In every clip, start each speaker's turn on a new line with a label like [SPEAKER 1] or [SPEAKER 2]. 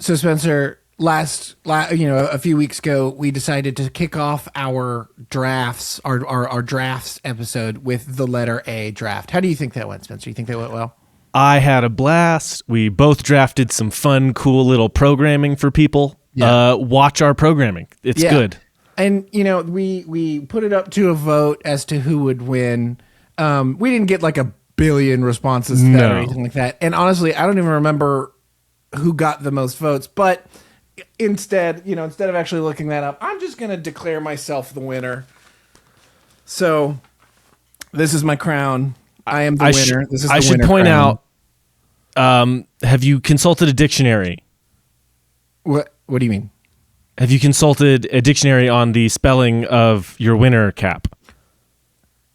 [SPEAKER 1] So Spencer, a few weeks ago, we decided to kick off our drafts, our drafts episode with the letter A draft. How do you think that went, Spencer? You think that went well?
[SPEAKER 2] I had a blast. We both drafted some fun, cool little programming for people.
[SPEAKER 1] Yeah.
[SPEAKER 2] Watch our programming. It's good.
[SPEAKER 1] And, we put it up to a vote as to who would win. We didn't get like a billion responses to that or anything like that. And honestly, I don't even remember who got the most votes. But instead of actually looking that up, I'm just going to declare myself the winner. So this is my crown. I am the winner. This is the winner.
[SPEAKER 2] I should point
[SPEAKER 1] crown.
[SPEAKER 2] out, have you consulted a dictionary?
[SPEAKER 1] What do you mean?
[SPEAKER 2] Have you consulted a dictionary on the spelling of your winner cap?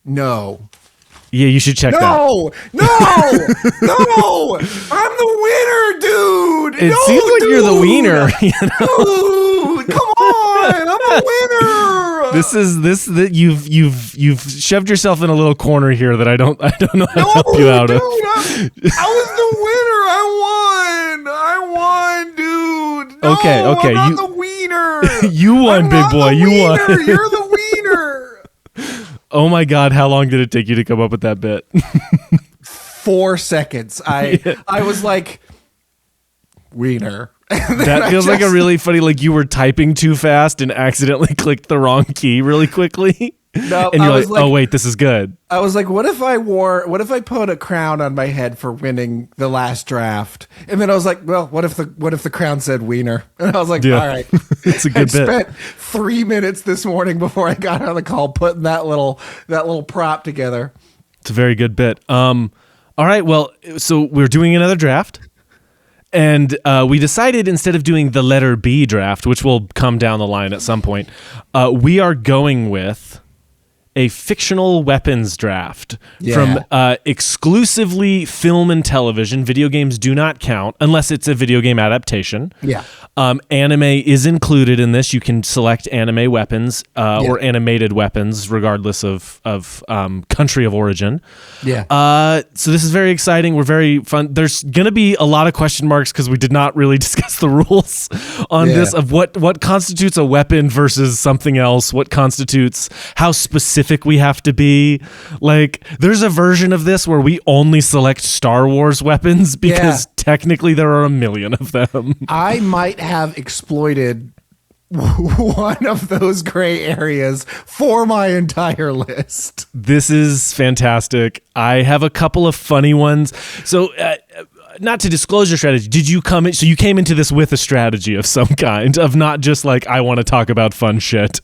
[SPEAKER 1] No.
[SPEAKER 2] Yeah, you should check that.
[SPEAKER 1] No! I'm the winner, dude!
[SPEAKER 2] It seems like you're the wiener.
[SPEAKER 1] Dude, come on! I'm the winner!
[SPEAKER 2] You've shoved yourself in a little corner here that I don't know how to help you out of.
[SPEAKER 1] I was the winner! I won, dude! No,
[SPEAKER 2] Okay.
[SPEAKER 1] I'm not the wiener!
[SPEAKER 2] You won, big boy. You won.
[SPEAKER 1] You're the wiener!
[SPEAKER 2] Oh my God, how long did it take you to come up with that bit?
[SPEAKER 1] 4 seconds. I was like, wiener.
[SPEAKER 2] That feels like a really funny, like you were typing too fast and accidentally clicked the wrong key really quickly.
[SPEAKER 1] No,
[SPEAKER 2] and you're like, oh wait, this is good.
[SPEAKER 1] I was like, what if I put a crown on my head for winning the last draft? And then I was like, well, what if the crown said wiener? And I was like, all right.
[SPEAKER 2] It's a good bit.
[SPEAKER 1] I spent 3 minutes this morning before I got on the call putting that little prop together.
[SPEAKER 2] It's a very good bit. All right, well, so we're doing another draft. And we decided instead of doing the letter B draft, which will come down the line at some point, we are going with a fictional weapons draft from exclusively film and television. Video games do not count unless it's a video game adaptation.
[SPEAKER 1] Yeah.
[SPEAKER 2] Anime is included in this. You can select anime weapons or animated weapons, regardless of country of origin.
[SPEAKER 1] Yeah.
[SPEAKER 2] So this is very exciting. We're very fun. There's going to be a lot of question marks because we did not really discuss the rules on this of what constitutes a weapon versus something else. What constitutes how specific we have to be. Like, there's a version of this where we only select Star Wars weapons because technically there are a million of them.
[SPEAKER 1] I might have exploited one of those gray areas for my entire list.
[SPEAKER 2] This is fantastic. I have a couple of funny ones. So, not to disclose your strategy, did you come in? So you came into this with a strategy of some kind, of not just like, I want to talk about fun shit.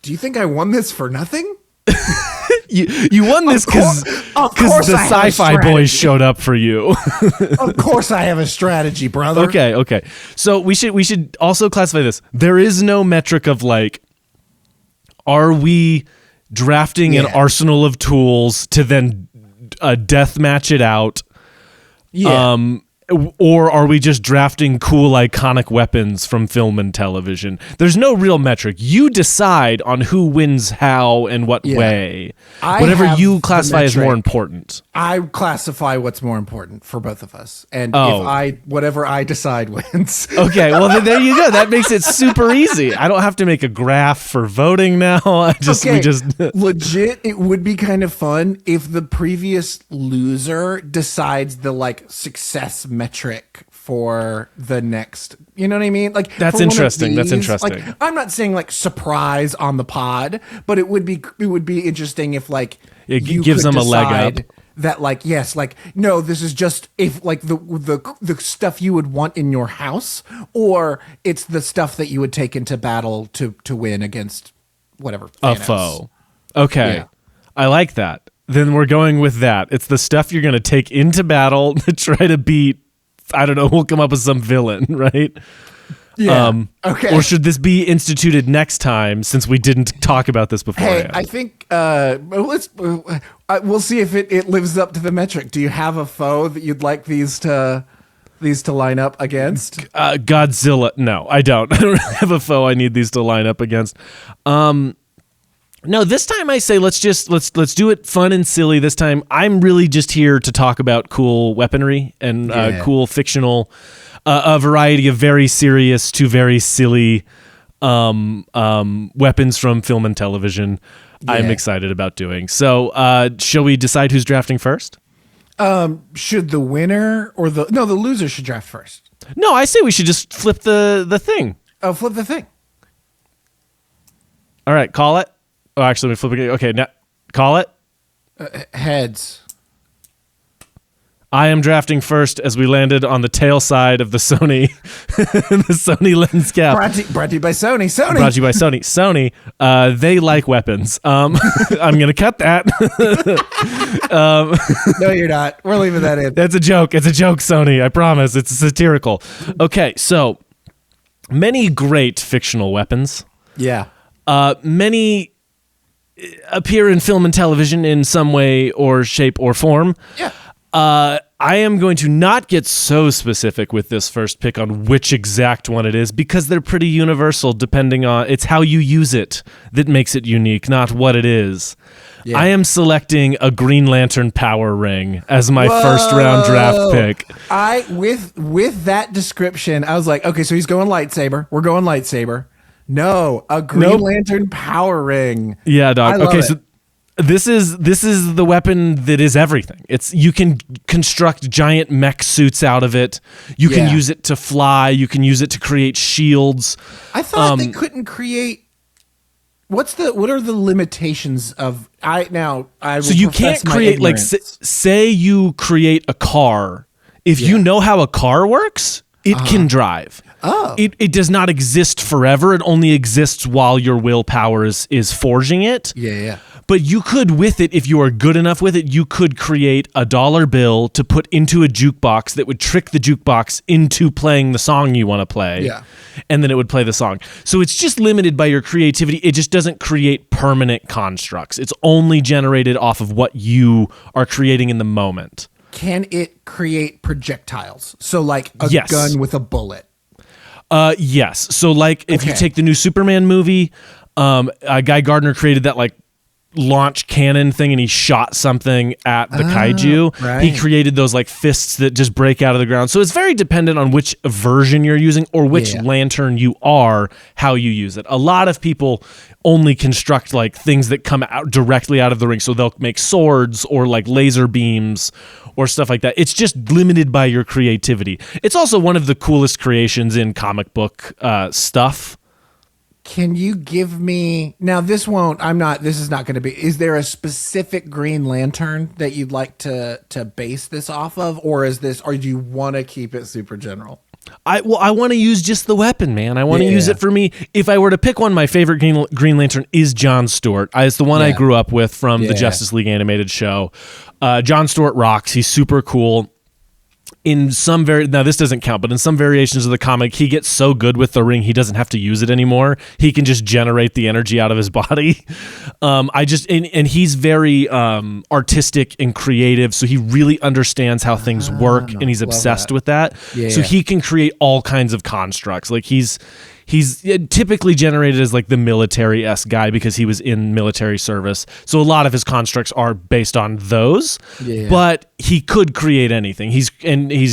[SPEAKER 1] Do you think I won this for nothing?
[SPEAKER 2] You won this because the sci-fi boys showed up for you.
[SPEAKER 1] Of course I have a strategy, brother.
[SPEAKER 2] Okay. So we should also classify this. There is no metric of like, are we drafting an arsenal of tools to then death match it out?
[SPEAKER 1] Yeah.
[SPEAKER 2] Or are we just drafting cool, iconic weapons from film and television? There's no real metric. You decide on who wins how and what way. Whatever you classify as more important.
[SPEAKER 1] I classify what's more important for both of us. And whatever I decide wins.
[SPEAKER 2] Okay, well, then there you go. That makes it super easy. I don't have to make a graph for voting now.
[SPEAKER 1] Legit, it would be kind of fun if the previous loser decides the success metric for the next, you know what I mean? Like,
[SPEAKER 2] that's interesting. That's interesting.
[SPEAKER 1] Like, I'm not saying surprise on the pod, but it would be interesting if
[SPEAKER 2] it gives them a leg up.
[SPEAKER 1] That no, this is just if the stuff you would want in your house, or it's the stuff that you would take into battle to win against whatever Thanos.
[SPEAKER 2] A foe. Okay,
[SPEAKER 1] yeah.
[SPEAKER 2] I like that. Then we're going with that. It's the stuff you're going to take into battle to try to beat. I don't know. We'll come up with some villain, right?
[SPEAKER 1] Yeah. Okay.
[SPEAKER 2] Or should this be instituted next time since we didn't talk about this before?
[SPEAKER 1] Hey, I think we'll see if it lives up to the metric. Do you have a foe that you'd like these to line up against?
[SPEAKER 2] Godzilla. No, I don't. I don't really have a foe I need these to line up against. No, this time I say let's do it fun and silly. This time I'm really just here to talk about cool weaponry and cool fictional a variety of very serious to very silly weapons from film and television. I'm excited about doing. So shall we decide who's drafting first?
[SPEAKER 1] Should the winner or the loser should draft first?
[SPEAKER 2] No, I say we should just flip the thing.
[SPEAKER 1] Oh, flip the thing.
[SPEAKER 2] All right, call it. Oh, actually, we flip it. Okay, now call it.
[SPEAKER 1] Heads.
[SPEAKER 2] I am drafting first as we landed on the tail side of the Sony, the Sony lens cap.
[SPEAKER 1] Brought to you by Sony. Sony.
[SPEAKER 2] Brought to you by Sony. Sony, they like weapons. I'm going to cut that.
[SPEAKER 1] No, you're not. We're leaving that in.
[SPEAKER 2] That's a joke. It's a joke, Sony. I promise. It's satirical. Okay, so many great fictional weapons.
[SPEAKER 1] Yeah.
[SPEAKER 2] Many appear in film and television in some way or shape or form.
[SPEAKER 1] Yeah.
[SPEAKER 2] I am going to not get so specific with this first pick on which exact one it is because they're pretty universal depending on it's how you use it that makes it unique, not what it is. Yeah. I am selecting a Green Lantern power ring as my first round draft pick.
[SPEAKER 1] With that description, I was like, okay, so he's going lightsaber. We're going lightsaber. No, a Green Lantern power ring.
[SPEAKER 2] Yeah, dog. Okay, so this is the weapon that is everything. You can construct giant mech suits out of it. You can use it to fly. You can use it to create shields.
[SPEAKER 1] I thought they couldn't create. What are the limitations of
[SPEAKER 2] So you can't create like say you create a car. If you know how a car works, it can drive.
[SPEAKER 1] Oh.
[SPEAKER 2] It does not exist forever. It only exists while your willpower is forging it.
[SPEAKER 1] Yeah.
[SPEAKER 2] But you could, with it, if you are good enough with it, you could create a dollar bill to put into a jukebox that would trick the jukebox into playing the song you want to play.
[SPEAKER 1] Yeah.
[SPEAKER 2] And then it would play the song. So it's just limited by your creativity. It just doesn't create permanent constructs. It's only generated off of what you are creating in the moment.
[SPEAKER 1] Can it create projectiles? So like a gun with a bullet?
[SPEAKER 2] Yes. So like if you take the new Superman movie, Guy Gardner created that like launch cannon thing and he shot something at the kaiju.
[SPEAKER 1] Right.
[SPEAKER 2] He created those like fists that just break out of the ground. So it's very dependent on which version you're using or which lantern you are, how you use it. A lot of people only construct like things that come out directly out of the ring. So they'll make swords or like laser beams or stuff like that. It's just limited by your creativity. It's also one of the coolest creations in comic book stuff.
[SPEAKER 1] Can you give me now? This is not going to be. Is there a specific Green Lantern that you'd like to base this off of, or do you want to keep it super general?
[SPEAKER 2] I want to use just the weapon, man. I want to use it for me. If I were to pick one, my favorite Green Lantern is Jon Stewart. It's the one I grew up with from the Justice League animated show. Jon Stewart rocks. He's super cool. In some now this doesn't count, but in some variations of the comic, he gets so good with the ring he doesn't have to use it anymore. He can just generate the energy out of his body. And he's very artistic and creative, so he really understands how things work, and he's obsessed with that. So he can create all kinds of constructs. Like he's typically generated as like the military-esque guy because he was in military service. So a lot of his constructs are based on those. Yeah. But he could create anything. He's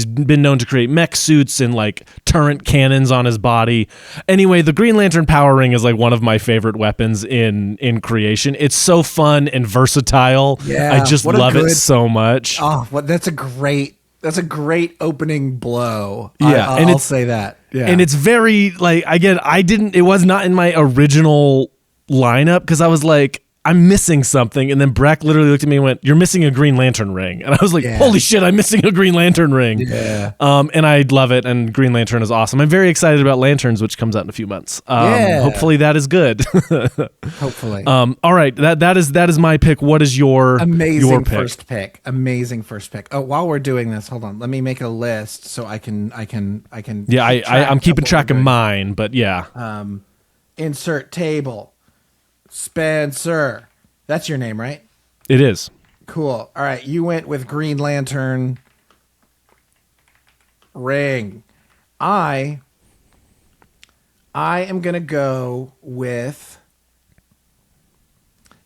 [SPEAKER 2] been known to create mech suits and like turret cannons on his body. Anyway, the Green Lantern power ring is like one of my favorite weapons in creation. It's so fun and versatile. Yeah, I just love it so much.
[SPEAKER 1] Oh, that's a great opening blow.
[SPEAKER 2] Yeah,
[SPEAKER 1] I'll say that. Yeah.
[SPEAKER 2] And it's very like, again, it was not in my original lineup because I was like, I'm missing something. And then Breck literally looked at me and went, "You're missing a Green Lantern ring." And I was like, holy shit, I'm missing a Green Lantern ring.
[SPEAKER 1] Yeah.
[SPEAKER 2] And I love it. And Green Lantern is awesome. I'm very excited about Lanterns, which comes out in a few months. Hopefully that is good.
[SPEAKER 1] Hopefully.
[SPEAKER 2] All right. That is my pick. What is your pick?
[SPEAKER 1] First pick? Amazing first pick. Oh, while we're doing this, hold on. Let me make a list so I can.
[SPEAKER 2] Yeah, I'm keeping track of mine, but yeah.
[SPEAKER 1] Insert table. Spencer. That's your name, right?
[SPEAKER 2] It is.
[SPEAKER 1] Cool. All right. You went with Green Lantern ring. I am going to go with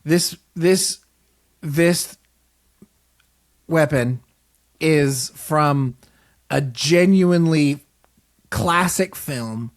[SPEAKER 1] this weapon is from a genuinely classic film.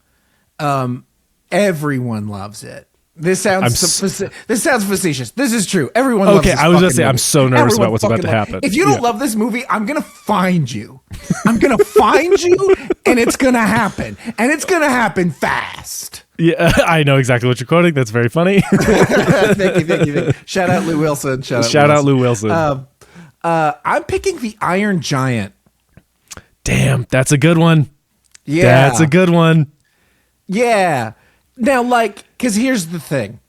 [SPEAKER 1] Everyone loves it. This sounds facetious. This is true. Everyone loves this
[SPEAKER 2] I was
[SPEAKER 1] fucking
[SPEAKER 2] going to say,
[SPEAKER 1] movie.
[SPEAKER 2] I'm so nervous
[SPEAKER 1] Everyone
[SPEAKER 2] about what's about to
[SPEAKER 1] fucking
[SPEAKER 2] happen.
[SPEAKER 1] If you don't love this movie, I'm going to find you. I'm going to find you, and it's going to happen. And it's going to happen fast.
[SPEAKER 2] Yeah, I know exactly what you're quoting. That's very funny.
[SPEAKER 1] Thank you. Shout out Lou Wilson.
[SPEAKER 2] Shout out Lou Wilson.
[SPEAKER 1] I'm picking the Iron Giant.
[SPEAKER 2] Damn, that's a good one.
[SPEAKER 1] Yeah.
[SPEAKER 2] That's a good one.
[SPEAKER 1] Yeah. Now, like, because here's the thing.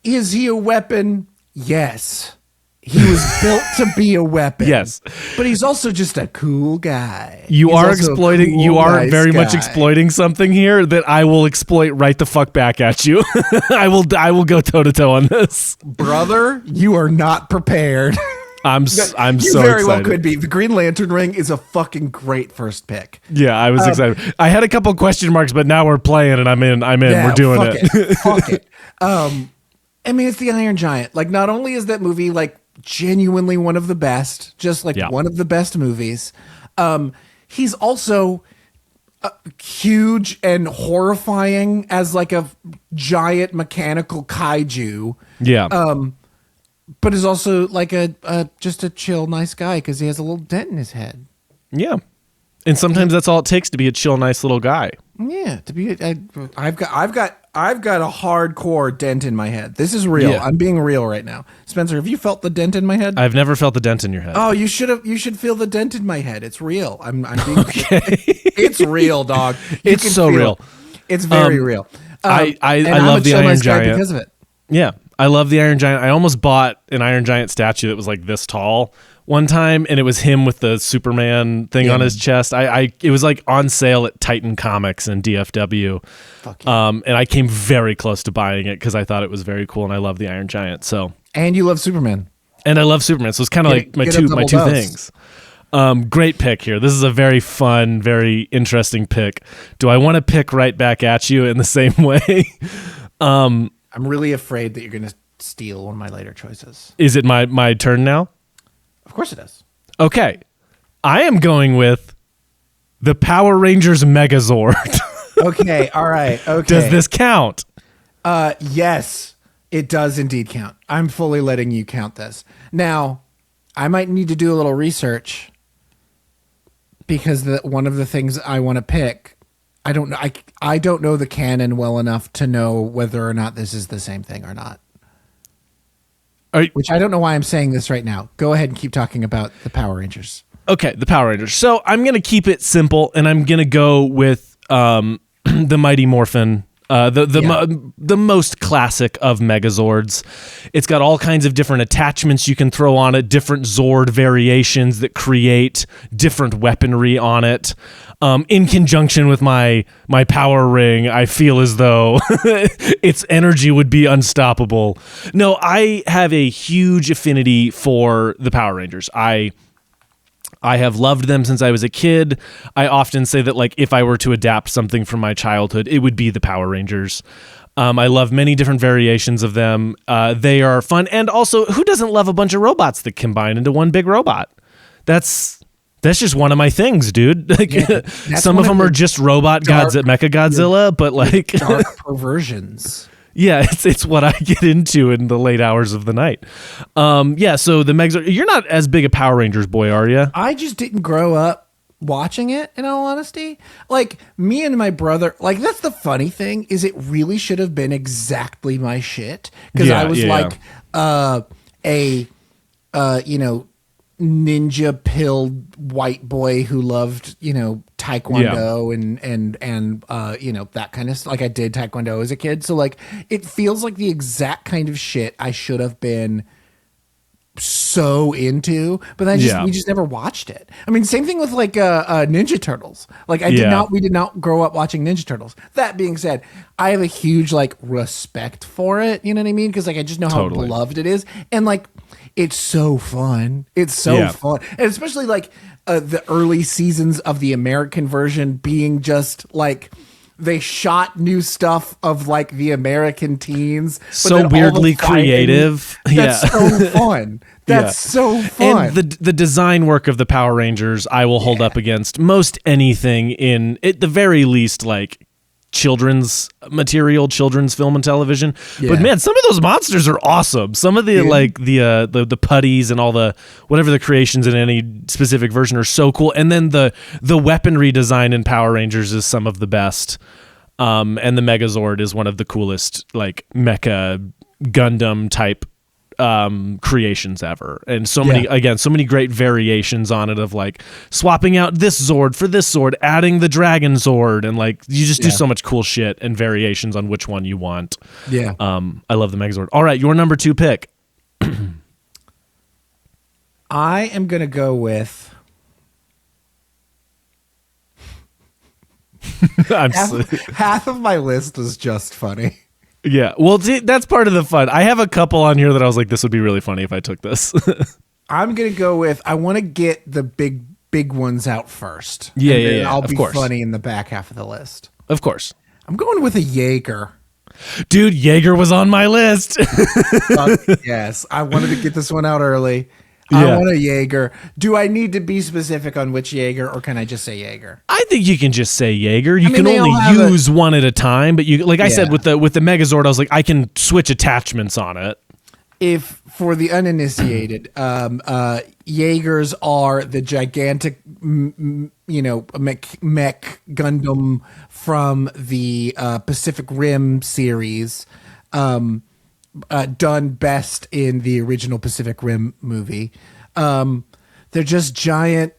[SPEAKER 1] Is he a weapon? Yes. He was built to be a weapon.
[SPEAKER 2] Yes.
[SPEAKER 1] But he's also just a cool guy.
[SPEAKER 2] You
[SPEAKER 1] He's
[SPEAKER 2] are
[SPEAKER 1] also a
[SPEAKER 2] exploiting,
[SPEAKER 1] cool,
[SPEAKER 2] you are
[SPEAKER 1] nice
[SPEAKER 2] very much
[SPEAKER 1] guy.
[SPEAKER 2] exploiting something here that I will exploit right the fuck back at you. I will go toe to toe on this.
[SPEAKER 1] Brother, you are not prepared.
[SPEAKER 2] I'm
[SPEAKER 1] You
[SPEAKER 2] so
[SPEAKER 1] very
[SPEAKER 2] excited.
[SPEAKER 1] well could be. The Green Lantern ring is a fucking great first pick.
[SPEAKER 2] Yeah, I was excited. I had a couple question marks, but now we're playing and I'm in.
[SPEAKER 1] Yeah,
[SPEAKER 2] We're doing
[SPEAKER 1] fuck
[SPEAKER 2] it.
[SPEAKER 1] Fuck it. I mean, it's the Iron Giant. Like, not only is that movie like genuinely one of the best, just like one of the best movies, he's also huge and horrifying as like a giant mechanical kaiju.
[SPEAKER 2] Yeah.
[SPEAKER 1] But is also like a just a chill, nice guy because he has a little dent in his head.
[SPEAKER 2] Yeah. And sometimes that's all it takes to be a chill, nice little guy.
[SPEAKER 1] Yeah, to be. I've got a hardcore dent in my head. This is real.
[SPEAKER 2] Yeah.
[SPEAKER 1] I'm being real right now. Spencer, have you felt the dent in my head?
[SPEAKER 2] I've never felt the dent in your head.
[SPEAKER 1] Oh, you should feel the dent in my head. It's real. I'm being okay. It's real, dog. You
[SPEAKER 2] It's
[SPEAKER 1] can
[SPEAKER 2] so
[SPEAKER 1] feel
[SPEAKER 2] real.
[SPEAKER 1] it. It's very real.
[SPEAKER 2] I
[SPEAKER 1] and
[SPEAKER 2] love
[SPEAKER 1] I'm a
[SPEAKER 2] the
[SPEAKER 1] chill,
[SPEAKER 2] Iron
[SPEAKER 1] nice guy
[SPEAKER 2] Giant
[SPEAKER 1] because of it.
[SPEAKER 2] Yeah, I love the Iron Giant. I almost bought an Iron Giant statue that was like this tall one time, and it was him with the Superman thing on his chest. It was like on sale at Titan Comics in DFW.
[SPEAKER 1] Fuck yeah.
[SPEAKER 2] And I came very close to buying it because I thought it was very cool, and I love the Iron Giant. So,
[SPEAKER 1] And you love Superman.
[SPEAKER 2] and I love Superman, so it's kind of like my
[SPEAKER 1] get a
[SPEAKER 2] two
[SPEAKER 1] double dose.
[SPEAKER 2] things. Great pick here. This is a very fun, very interesting pick. Do I want to pick right back at you in the same way?
[SPEAKER 1] I'm really afraid that you're going to steal one of my later choices.
[SPEAKER 2] Is it my turn now?
[SPEAKER 1] Of course it is.
[SPEAKER 2] Okay. I am going with the Power Rangers Megazord.
[SPEAKER 1] Okay. All right. Okay.
[SPEAKER 2] Does this count?
[SPEAKER 1] Yes, it does indeed count. I'm fully letting you count this. Now, I might need to do a little research because one of the things I want to pick, I don't know. I don't know the canon well enough to know whether or not this is the same thing or not. Which I don't know why I'm saying this right now. Go ahead and keep talking about the Power Rangers.
[SPEAKER 2] Okay, the Power Rangers. So I'm going to keep it simple, and I'm going to go with the Mighty Morphin, the most classic of Megazords. It's got all kinds of different attachments you can throw on it, different Zord variations that create different weaponry on it. In conjunction with my power ring, I feel as though its energy would be unstoppable. No, I have a huge affinity for the Power Rangers. I have loved them since I was a kid. I often say that, like, if I were to adapt something from my childhood, it would be the Power Rangers. I love many different variations of them. They are fun. And also, who doesn't love a bunch of robots that combine into one big robot? That's just one of my things, dude. Like, some of them are just robot gods at Mechagodzilla, but like
[SPEAKER 1] dark perversions.
[SPEAKER 2] Yeah, it's what I get into in the late hours of the night. So the Megs, you're not as big a Power Rangers boy, are you?
[SPEAKER 1] I just didn't grow up watching it, in all honesty. Like, me and my brother, like, that's the funny thing, is it really should have been exactly my shit. Because I was ninja pilled white boy who loved, taekwondo and that kind of stuff. Like, I did taekwondo as a kid. So, like, it feels like the exact kind of shit I should have been so into, but we just never watched it. I mean, same thing with like Ninja Turtles. Like, we did not grow up watching Ninja Turtles. That being said, I have a huge like respect for it, you know what I mean? Because like I just know how beloved it is, and like it's so fun. It's so fun, and especially like the early seasons of the American version being just like they shot new stuff of like the American teens. But
[SPEAKER 2] So
[SPEAKER 1] then all the
[SPEAKER 2] weirdly
[SPEAKER 1] fighting-
[SPEAKER 2] creative.
[SPEAKER 1] That's so fun. That's so fun.
[SPEAKER 2] And the design work of the Power Rangers, I will hold up against most anything in, at the very least, like children's material, children's film and television. But man, some of those monsters are awesome. Some of the like the putties and all the whatever the creations in any specific version are so cool. And then the weaponry design in Power Rangers is some of the best. And the Megazord is one of the coolest like mecha Gundam type creations ever, and so many great variations on it of like swapping out this Zord for this Zord, adding the Dragon Zord, and like you just do so much cool shit and variations on which one you want. I love the Megazord. All right, your number 2 pick.
[SPEAKER 1] I am gonna go with half of my list is just funny.
[SPEAKER 2] Yeah, well, see, that's part of the fun. I have a couple on here that I was like, this would be really funny if I took this.
[SPEAKER 1] I'm gonna go with. I want to get the big ones out first.
[SPEAKER 2] Yeah.
[SPEAKER 1] I'll
[SPEAKER 2] of
[SPEAKER 1] be
[SPEAKER 2] course.
[SPEAKER 1] funny in the back half of the list.
[SPEAKER 2] Of course,
[SPEAKER 1] I'm going with a Jaeger.
[SPEAKER 2] dude. Jaeger was on my list.
[SPEAKER 1] Yes, I wanted to get this one out early.
[SPEAKER 2] Yeah.
[SPEAKER 1] I want a Jaeger. Do I need to be specific on which Jaeger, or can I just say Jaeger?
[SPEAKER 2] I think you can just say Jaeger. You can
[SPEAKER 1] they all have
[SPEAKER 2] only use one at a time, but you, like I said, with the Megazord, I was like, I can switch attachments on it.
[SPEAKER 1] If for the uninitiated, Jaegers are the gigantic, mech Gundam from the Pacific Rim series, done best in the original Pacific Rim movie. They're just giant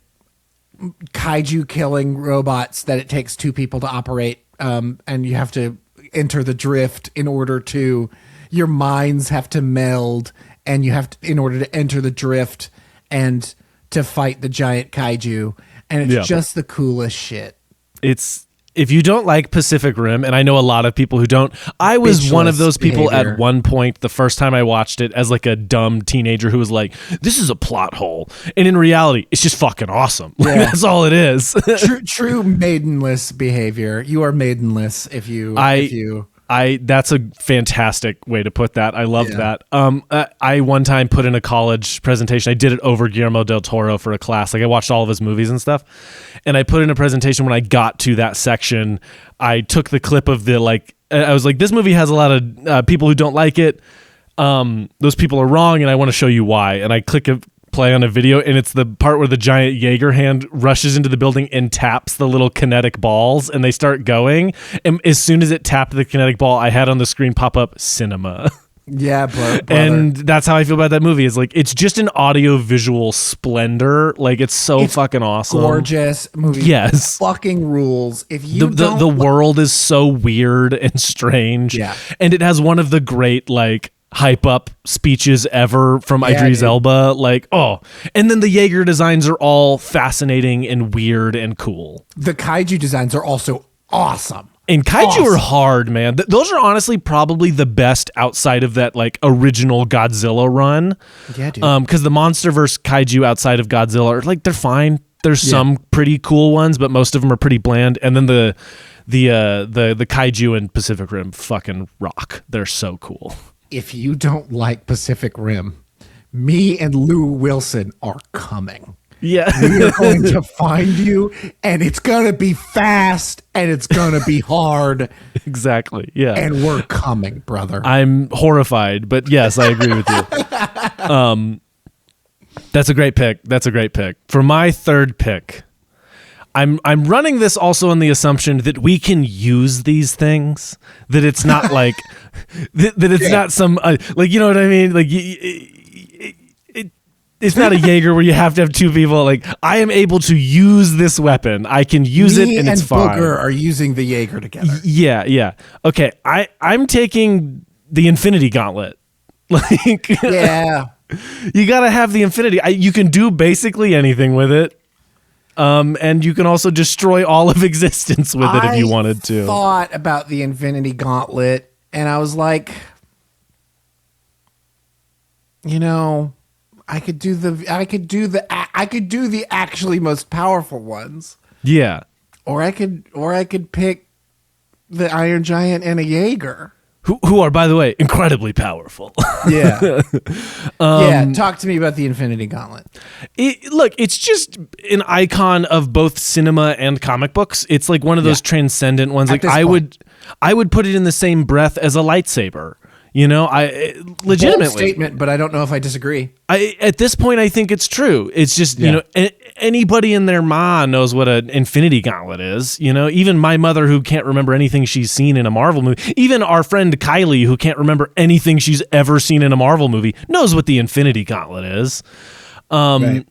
[SPEAKER 1] kaiju killing robots that it takes 2 people to operate, and you have to enter the drift in order to. Your minds have to meld, and you have to, in order to enter the drift and to fight the giant kaiju. And it's just the coolest shit.
[SPEAKER 2] It's, if you don't like Pacific Rim, and I know a lot of people who don't, I was one of those people at one point, the first time I watched it, as like a dumb teenager who was like, this is a plot hole. And in reality, it's just fucking awesome. Like, that's all it is.
[SPEAKER 1] True maidenless behavior. You are maidenless if you
[SPEAKER 2] that's a fantastic way to put that. I loved that. I one time put in a college presentation. I did it over Guillermo del Toro for a class. Like I watched all of his movies and stuff. And I put in a presentation when I got to that section. I took the clip of the I was like, this movie has a lot of people who don't like it. Those people are wrong, and I want to show you why. And I click play on a video, and it's the part where the giant Jaeger hand rushes into the building and taps the little kinetic balls, and they start going. And as soon as it tapped the kinetic ball, I had on the screen pop up cinema.
[SPEAKER 1] Yeah, brother.
[SPEAKER 2] And that's how I feel about that movie. Is like, it's just an audio visual splendor. Like, it's fucking awesome.
[SPEAKER 1] Gorgeous movie.
[SPEAKER 2] Yes.
[SPEAKER 1] Fucking rules. If you
[SPEAKER 2] the world is so weird and strange.
[SPEAKER 1] Yeah.
[SPEAKER 2] And it has one of the great hype up speeches ever from Idris Elba. And then the Jaeger designs are all fascinating and weird and cool.
[SPEAKER 1] The kaiju designs are also awesome.
[SPEAKER 2] And kaiju are hard, man. Those are honestly probably the best outside of that original Godzilla run.
[SPEAKER 1] Yeah, dude.
[SPEAKER 2] Because the MonsterVerse kaiju outside of Godzilla are they're fine. There's some pretty cool ones, but most of them are pretty bland. And then the kaiju in Pacific Rim fucking rock. They're so cool.
[SPEAKER 1] If you don't like Pacific Rim, me and Lou Wilson are coming.
[SPEAKER 2] Yeah.
[SPEAKER 1] We are going to find you, and it's going to be fast, and it's going to be hard.
[SPEAKER 2] Exactly. Yeah.
[SPEAKER 1] And we're coming, brother.
[SPEAKER 2] I'm horrified, but yes, I agree with you. That's a great pick. For my third pick, I'm running this also on the assumption that we can use these things, that it's not that it's not some you know what I mean? It's not a Jaeger where you have to have 2 people. I am able to use this weapon. I can use it, and it's fine.
[SPEAKER 1] Booger are using the Jaeger together.
[SPEAKER 2] Yeah. Okay, I'm taking the Infinity Gauntlet.
[SPEAKER 1] Yeah,
[SPEAKER 2] you gotta have the Infinity. You can do basically anything with it. And you can also destroy all of existence with it if you wanted to.
[SPEAKER 1] I thought about the Infinity Gauntlet, and I was like, I could do the actually most powerful ones.
[SPEAKER 2] Yeah.
[SPEAKER 1] Or I could pick the Iron Giant and a Jaeger.
[SPEAKER 2] Who are, by the way, incredibly powerful.
[SPEAKER 1] Yeah. Yeah. Talk to me about the Infinity Gauntlet.
[SPEAKER 2] Look, it's just an icon of both cinema and comic books. It's like one of those transcendent ones. Like I would put it in the same breath as a lightsaber. You know, legitimately.
[SPEAKER 1] Bold statement, but I don't know if I disagree.
[SPEAKER 2] At this point, I think it's true. It's just, you know, anybody and their ma knows what an Infinity Gauntlet is. You know, even my mother, who can't remember anything she's seen in a Marvel movie, even our friend Kylie, who can't remember anything she's ever seen in a Marvel movie, knows what the Infinity Gauntlet is. Right.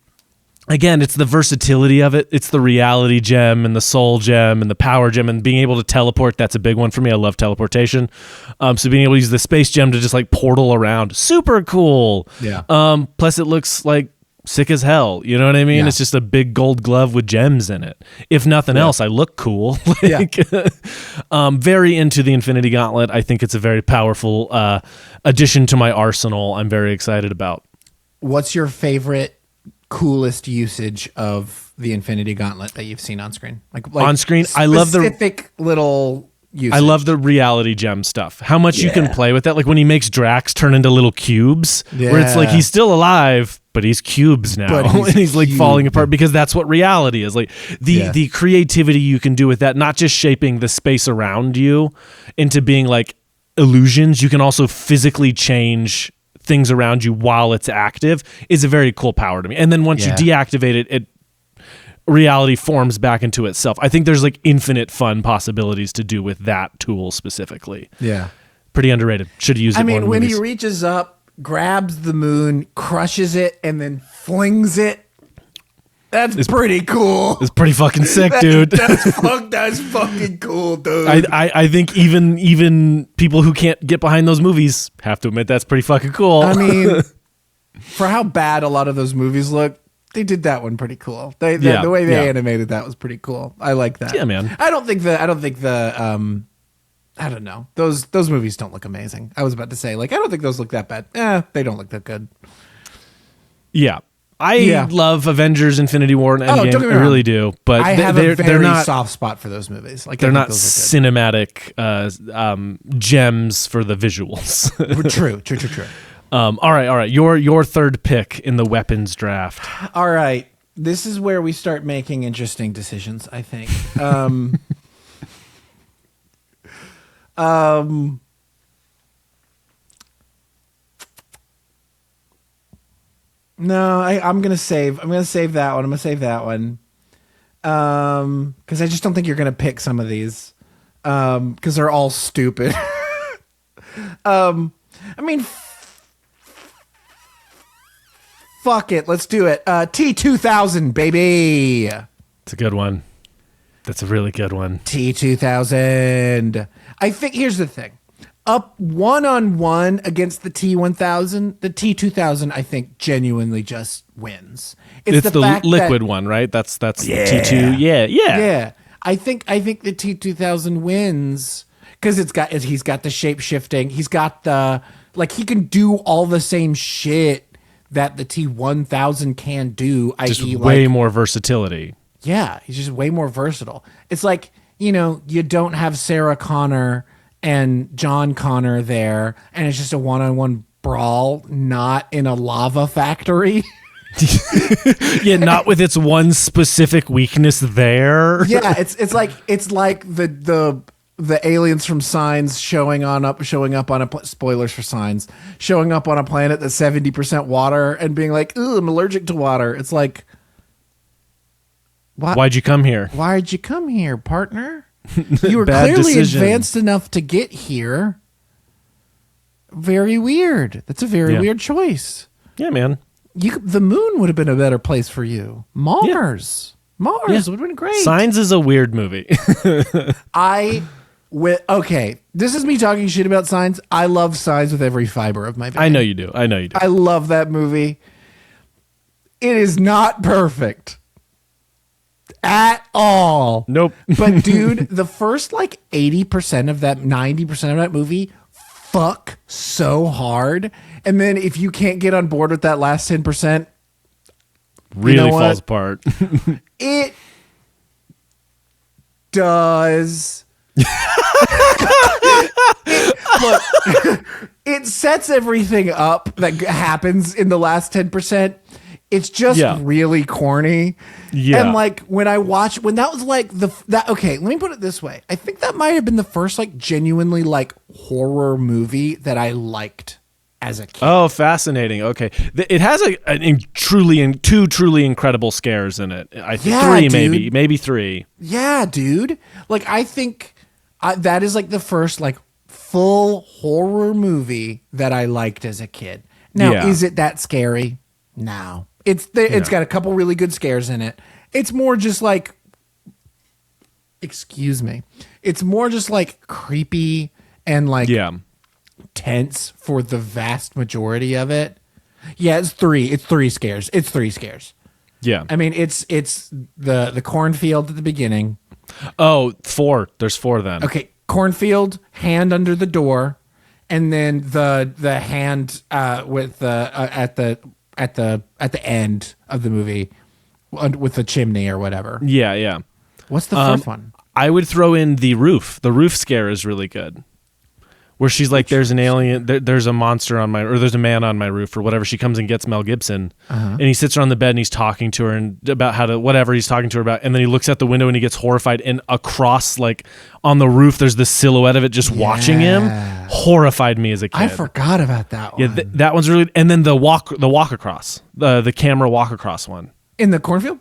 [SPEAKER 2] Again, it's the versatility of it. It's the reality gem and the soul gem and the power gem and being able to teleport. That's a big one for me. I love teleportation. So being able to use the space gem to just like portal around, super cool.
[SPEAKER 1] Yeah.
[SPEAKER 2] Plus it looks like sick as hell. You know what I mean? Yeah. It's just a big gold glove with gems in it. If nothing else, I look cool. Very into the Infinity Gauntlet. I think it's a very powerful addition to my arsenal. I'm very excited about.
[SPEAKER 1] What's your favorite, coolest usage of the Infinity Gauntlet that you've seen on screen? Like
[SPEAKER 2] on screen, I love the
[SPEAKER 1] specific little usage.
[SPEAKER 2] I love the reality gem stuff. How much you can play with that. Like when he makes Drax turn into little cubes, where it's like he's still alive, but he's cubes now, and he's like falling apart because that's what reality is. Like the creativity you can do with that, not just shaping the space around you into being like illusions. You can also physically change things around you while it's active, is a very cool power to me. And then once you deactivate it, reality forms back into itself. I think there's like infinite fun possibilities to do with that tool specifically.
[SPEAKER 1] Yeah.
[SPEAKER 2] Pretty underrated. Should have used it more in
[SPEAKER 1] when
[SPEAKER 2] movies.
[SPEAKER 1] He reaches up, grabs the moon, crushes it, and then flings it, that's pretty cool.
[SPEAKER 2] It's pretty fucking sick, dude.
[SPEAKER 1] That's fucking cool, dude.
[SPEAKER 2] I think even people who can't get behind those movies have to admit that's pretty fucking cool.
[SPEAKER 1] I mean, for how bad a lot of those movies look, they did that one pretty cool. The way they animated that was pretty cool. I like that.
[SPEAKER 2] Yeah, man.
[SPEAKER 1] I don't think I don't know. Those movies don't look amazing. I was about to say, like, I don't think those look that bad. They don't look that good.
[SPEAKER 2] Yeah. I love Avengers, Infinity War, and Endgame.
[SPEAKER 1] Don't get me
[SPEAKER 2] I
[SPEAKER 1] wrong.
[SPEAKER 2] really do. But
[SPEAKER 1] I have a very
[SPEAKER 2] not
[SPEAKER 1] soft spot for those movies. Like
[SPEAKER 2] they're not cinematic gems for the visuals.
[SPEAKER 1] True.
[SPEAKER 2] All right. Your third pick in the weapons draft.
[SPEAKER 1] All right. This is where we start making interesting decisions, I think. No, I'm gonna save that one. I'm gonna save that one. Because I just don't think you're gonna pick some of these. Because they're all stupid. I mean, fuck it, let's do it. T2000, baby.
[SPEAKER 2] It's a good one. That's a really good one.
[SPEAKER 1] T2000. I think here's the thing. Up 1-on-1 against the T1000, the T2000 I think genuinely just wins.
[SPEAKER 2] It's the liquid one, right? That's the T2. Yeah.
[SPEAKER 1] I think the T2000 wins because he's got the shape shifting. He's got the he can do all the same shit that the T1000 can do.
[SPEAKER 2] Just way more versatility.
[SPEAKER 1] Yeah, he's just way more versatile. It's like, you don't have Sarah Connor and John Connor there, and it's just a one-on-one brawl, not in a lava factory.
[SPEAKER 2] Yeah, not with its one specific weakness there.
[SPEAKER 1] Yeah, it's like the aliens from Signs showing up on spoilers for Signs, showing up on a planet that's 70% water and being like, "Ooh, I'm allergic to water." It's like,
[SPEAKER 2] why'd you come here?
[SPEAKER 1] Why'd you come here, partner? You were clearly advanced enough to get here. Very weird. That's a very weird choice.
[SPEAKER 2] Yeah, man.
[SPEAKER 1] The moon would have been a better place for you. Mars would have been great.
[SPEAKER 2] Signs is a weird movie.
[SPEAKER 1] Okay, this is me talking shit about Signs. I love Signs with every fiber of my being.
[SPEAKER 2] I know you do.
[SPEAKER 1] I love that movie. It is not perfect. At all.
[SPEAKER 2] Nope.
[SPEAKER 1] But dude, the first 80% of that, 90% of that movie fuck so hard. And then if you can't get on board with that last 10%,
[SPEAKER 2] really falls apart.
[SPEAKER 1] It does Look, it sets everything up that happens in the last 10%. It's just really corny. Yeah. And like when that was like okay, let me put it this way. I think that might have been the first like genuinely like horror movie that I liked as a kid.
[SPEAKER 2] Oh, fascinating. Okay. It has two truly incredible scares in it. I think three, maybe three.
[SPEAKER 1] Yeah, dude. Like I think that is like the first like full horror movie that I liked as a kid. Now, is it that scary? No. It's got a couple really good scares in it. It's more just like, excuse me. It's more just like creepy and like tense for the vast majority of it. Yeah, it's three scares. It's three scares.
[SPEAKER 2] Yeah.
[SPEAKER 1] I mean, it's the cornfield at the beginning.
[SPEAKER 2] Oh, four. There's four then.
[SPEAKER 1] Okay, cornfield, hand under the door, and then the hand with the at the end of the movie with the chimney or whatever.
[SPEAKER 2] Yeah.
[SPEAKER 1] What's the fourth one?
[SPEAKER 2] I would throw in the roof. The roof scare is really good. Where she's like, there's an alien, there's a monster or there's a man on my roof or whatever. She comes and gets Mel Gibson and he sits her on the bed and he's talking to her and about how to, whatever he's talking to her about. And then he looks out the window and he gets horrified, and across like on the roof, there's the silhouette of it just watching him. Horrified me as a kid.
[SPEAKER 1] I forgot about that one.
[SPEAKER 2] Yeah, that one's really, and then the walk across, the camera walk across one.
[SPEAKER 1] In the cornfield?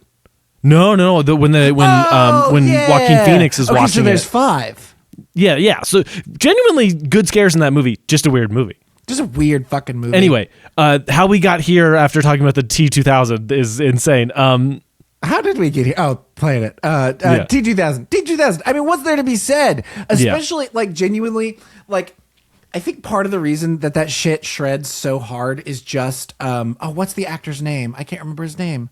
[SPEAKER 2] No. When Joaquin Phoenix is watching
[SPEAKER 1] so there's 5.
[SPEAKER 2] Yeah. So genuinely good scares in that movie. Just a weird movie.
[SPEAKER 1] Just a weird fucking movie.
[SPEAKER 2] Anyway, how we got here after talking about the T-2000 is insane.
[SPEAKER 1] How did we get here? Oh, playing it. T-2000. T-2000. I mean, what's there to be said? Especially, like, genuinely, like, I think part of the reason that shit shreds so hard is just, what's the actor's name? I can't remember his name.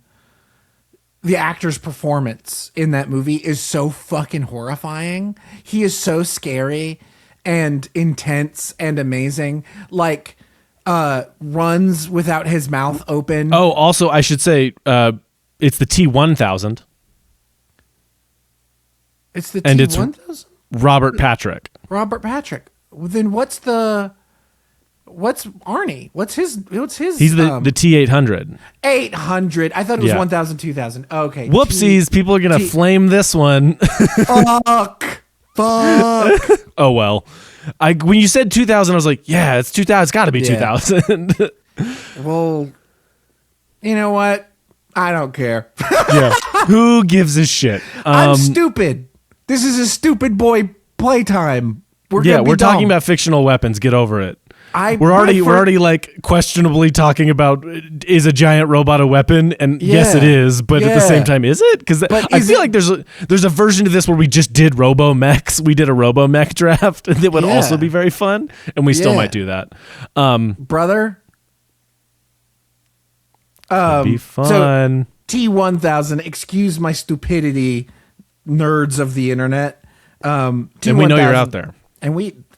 [SPEAKER 1] The actor's performance in that movie is so fucking horrifying. He is so scary and intense and amazing. Like, runs without his mouth open.
[SPEAKER 2] Oh, also, I should say, it's the T-1000.
[SPEAKER 1] It's the T-1000?
[SPEAKER 2] Robert Patrick.
[SPEAKER 1] Robert Patrick. Well, then what's Arnie? What's his?
[SPEAKER 2] He's the T-800.
[SPEAKER 1] 800. I thought it was 1000, 2000. Okay.
[SPEAKER 2] Whoopsies. People are going to flame this one.
[SPEAKER 1] Fuck.
[SPEAKER 2] Oh, well. When you said 2000, I was like, yeah, it's 2000. It's got to be 2000.
[SPEAKER 1] Well, you know what? I don't care.
[SPEAKER 2] Yeah. Who gives a shit?
[SPEAKER 1] I'm stupid. This is a stupid boy playtime.
[SPEAKER 2] We're talking about fictional weapons. Get over it. We're already like questionably talking about, is a giant robot a weapon? And yes, it is. But at the same time, is it? Because I feel like there's a version of this where we just did Robo-Mechs. We did a Robo-Mech draft that would also be very fun, and we still might do that.
[SPEAKER 1] Brother.
[SPEAKER 2] It'd be fun.
[SPEAKER 1] So T-1000. Excuse my stupidity, nerds of the internet.
[SPEAKER 2] And we know you're out there.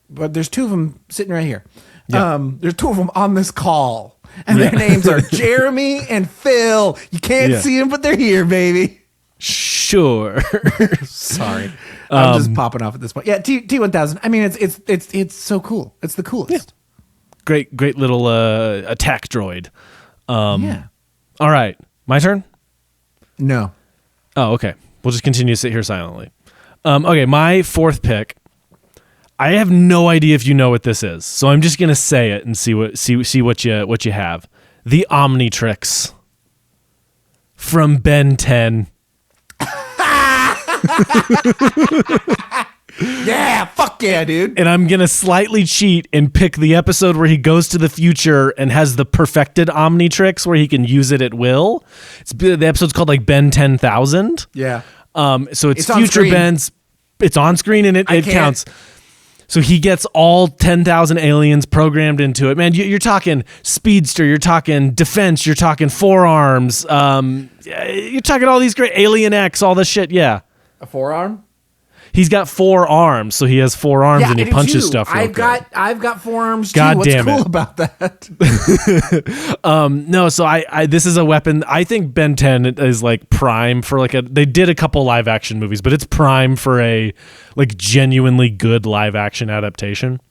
[SPEAKER 1] But there's 2 of them sitting right here. Yeah. There's 2 of them on this call, and their names are Jeremy and Phil. You can't see them, but they're here, baby.
[SPEAKER 2] Sure.
[SPEAKER 1] Sorry, I'm just popping off at this point. Yeah, T-1000. I mean, it's so cool. It's the coolest.
[SPEAKER 2] Yeah. Great little attack droid. All right, my turn.
[SPEAKER 1] No.
[SPEAKER 2] Oh, okay. We'll just continue to sit here silently. Okay, my 4th pick. I have no idea if you know what this is, so I'm just gonna say it and see what you have. The Omnitrix from Ben 10.
[SPEAKER 1] Yeah, fuck yeah, dude.
[SPEAKER 2] And I'm gonna slightly cheat and pick the episode where he goes to the future and has the perfected Omnitrix where he can use it at will. The episode's called like Ben 10,000.
[SPEAKER 1] Yeah.
[SPEAKER 2] So it's future Ben's. It's on screen and it counts. So he gets all 10,000 aliens programmed into it. Man, you're talking speedster, you're talking defense, you're talking forearms, you're talking all these great Alien X, all this shit. Yeah.
[SPEAKER 1] A forearm?
[SPEAKER 2] He's got 4 arms, so he has 4 arms and he
[SPEAKER 1] I do
[SPEAKER 2] punches
[SPEAKER 1] too.
[SPEAKER 2] stuff.
[SPEAKER 1] I've got 4 arms too.
[SPEAKER 2] God
[SPEAKER 1] What's
[SPEAKER 2] damn
[SPEAKER 1] cool
[SPEAKER 2] it.
[SPEAKER 1] about that?
[SPEAKER 2] No, so I this is a weapon. I think Ben 10 is like prime for like they did a couple live action movies, but it's prime for a like genuinely good live action adaptation.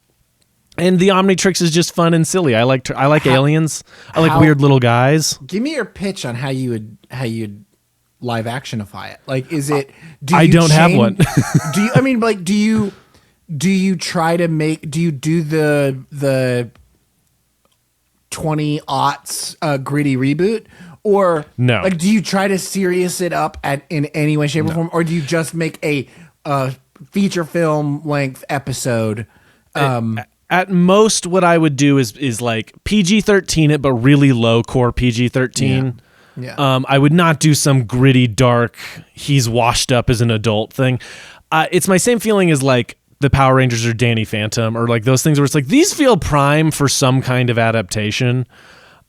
[SPEAKER 2] And the Omnitrix is just fun and silly. I like aliens. I like weird little guys.
[SPEAKER 1] Give me your pitch on how you'd live actionify it. Like, is it?
[SPEAKER 2] I don't have one.
[SPEAKER 1] Do you? I mean, like, do you try to make? Do you do the 20-aughts gritty reboot? Or
[SPEAKER 2] no?
[SPEAKER 1] Like, do you try to serious it up in any way, shape, or form, or do you just make a feature film length episode?
[SPEAKER 2] At most, what I would do is like PG-13 it, but really low core PG-13.
[SPEAKER 1] Yeah.
[SPEAKER 2] I would not do some gritty, dark, he's washed up as an adult thing. It's my same feeling as like the Power Rangers or Danny Phantom or like those things where it's like these feel prime for some kind of adaptation.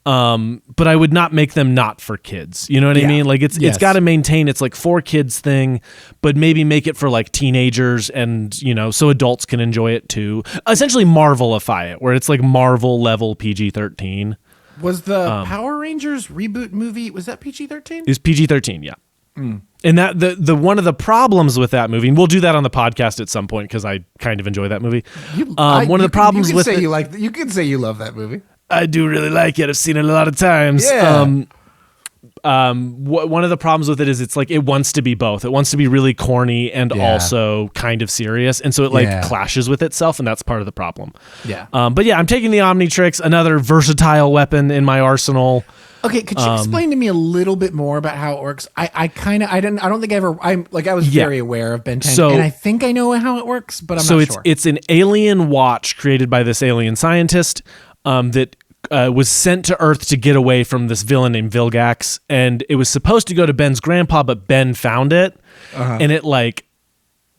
[SPEAKER 2] But I would not make them not for kids. You know what I mean? Like it's got to maintain its like for kids thing, but maybe make it for like teenagers and, you know, so adults can enjoy it too. Essentially Marvelify it, where it's like Marvel level PG-13.
[SPEAKER 1] Was the Power Rangers reboot movie, was that PG-13?
[SPEAKER 2] It was PG-13, yeah. And that the one of the problems with that movie, and we'll do that on the podcast at some point because I kind of enjoy that movie. One of the problems with it,
[SPEAKER 1] you can say you love that movie.
[SPEAKER 2] I do really like it. I've seen it a lot of times.
[SPEAKER 1] Yeah.
[SPEAKER 2] One of the problems with it is it's like it wants to be both. It wants to be really corny and also kind of serious, and so it like clashes with itself, and that's part of the problem.
[SPEAKER 1] Yeah.
[SPEAKER 2] But yeah, I'm taking the Omnitrix, another versatile weapon in my arsenal.
[SPEAKER 1] Okay, could you explain to me a little bit more about how it works? I don't think I ever. I was very aware of Ben 10, and I think I know how it works, but I'm not sure. So
[SPEAKER 2] it's an alien watch created by this alien scientist that was sent to Earth to get away from this villain named Vilgax, and it was supposed to go to Ben's grandpa, but Ben found it, and it like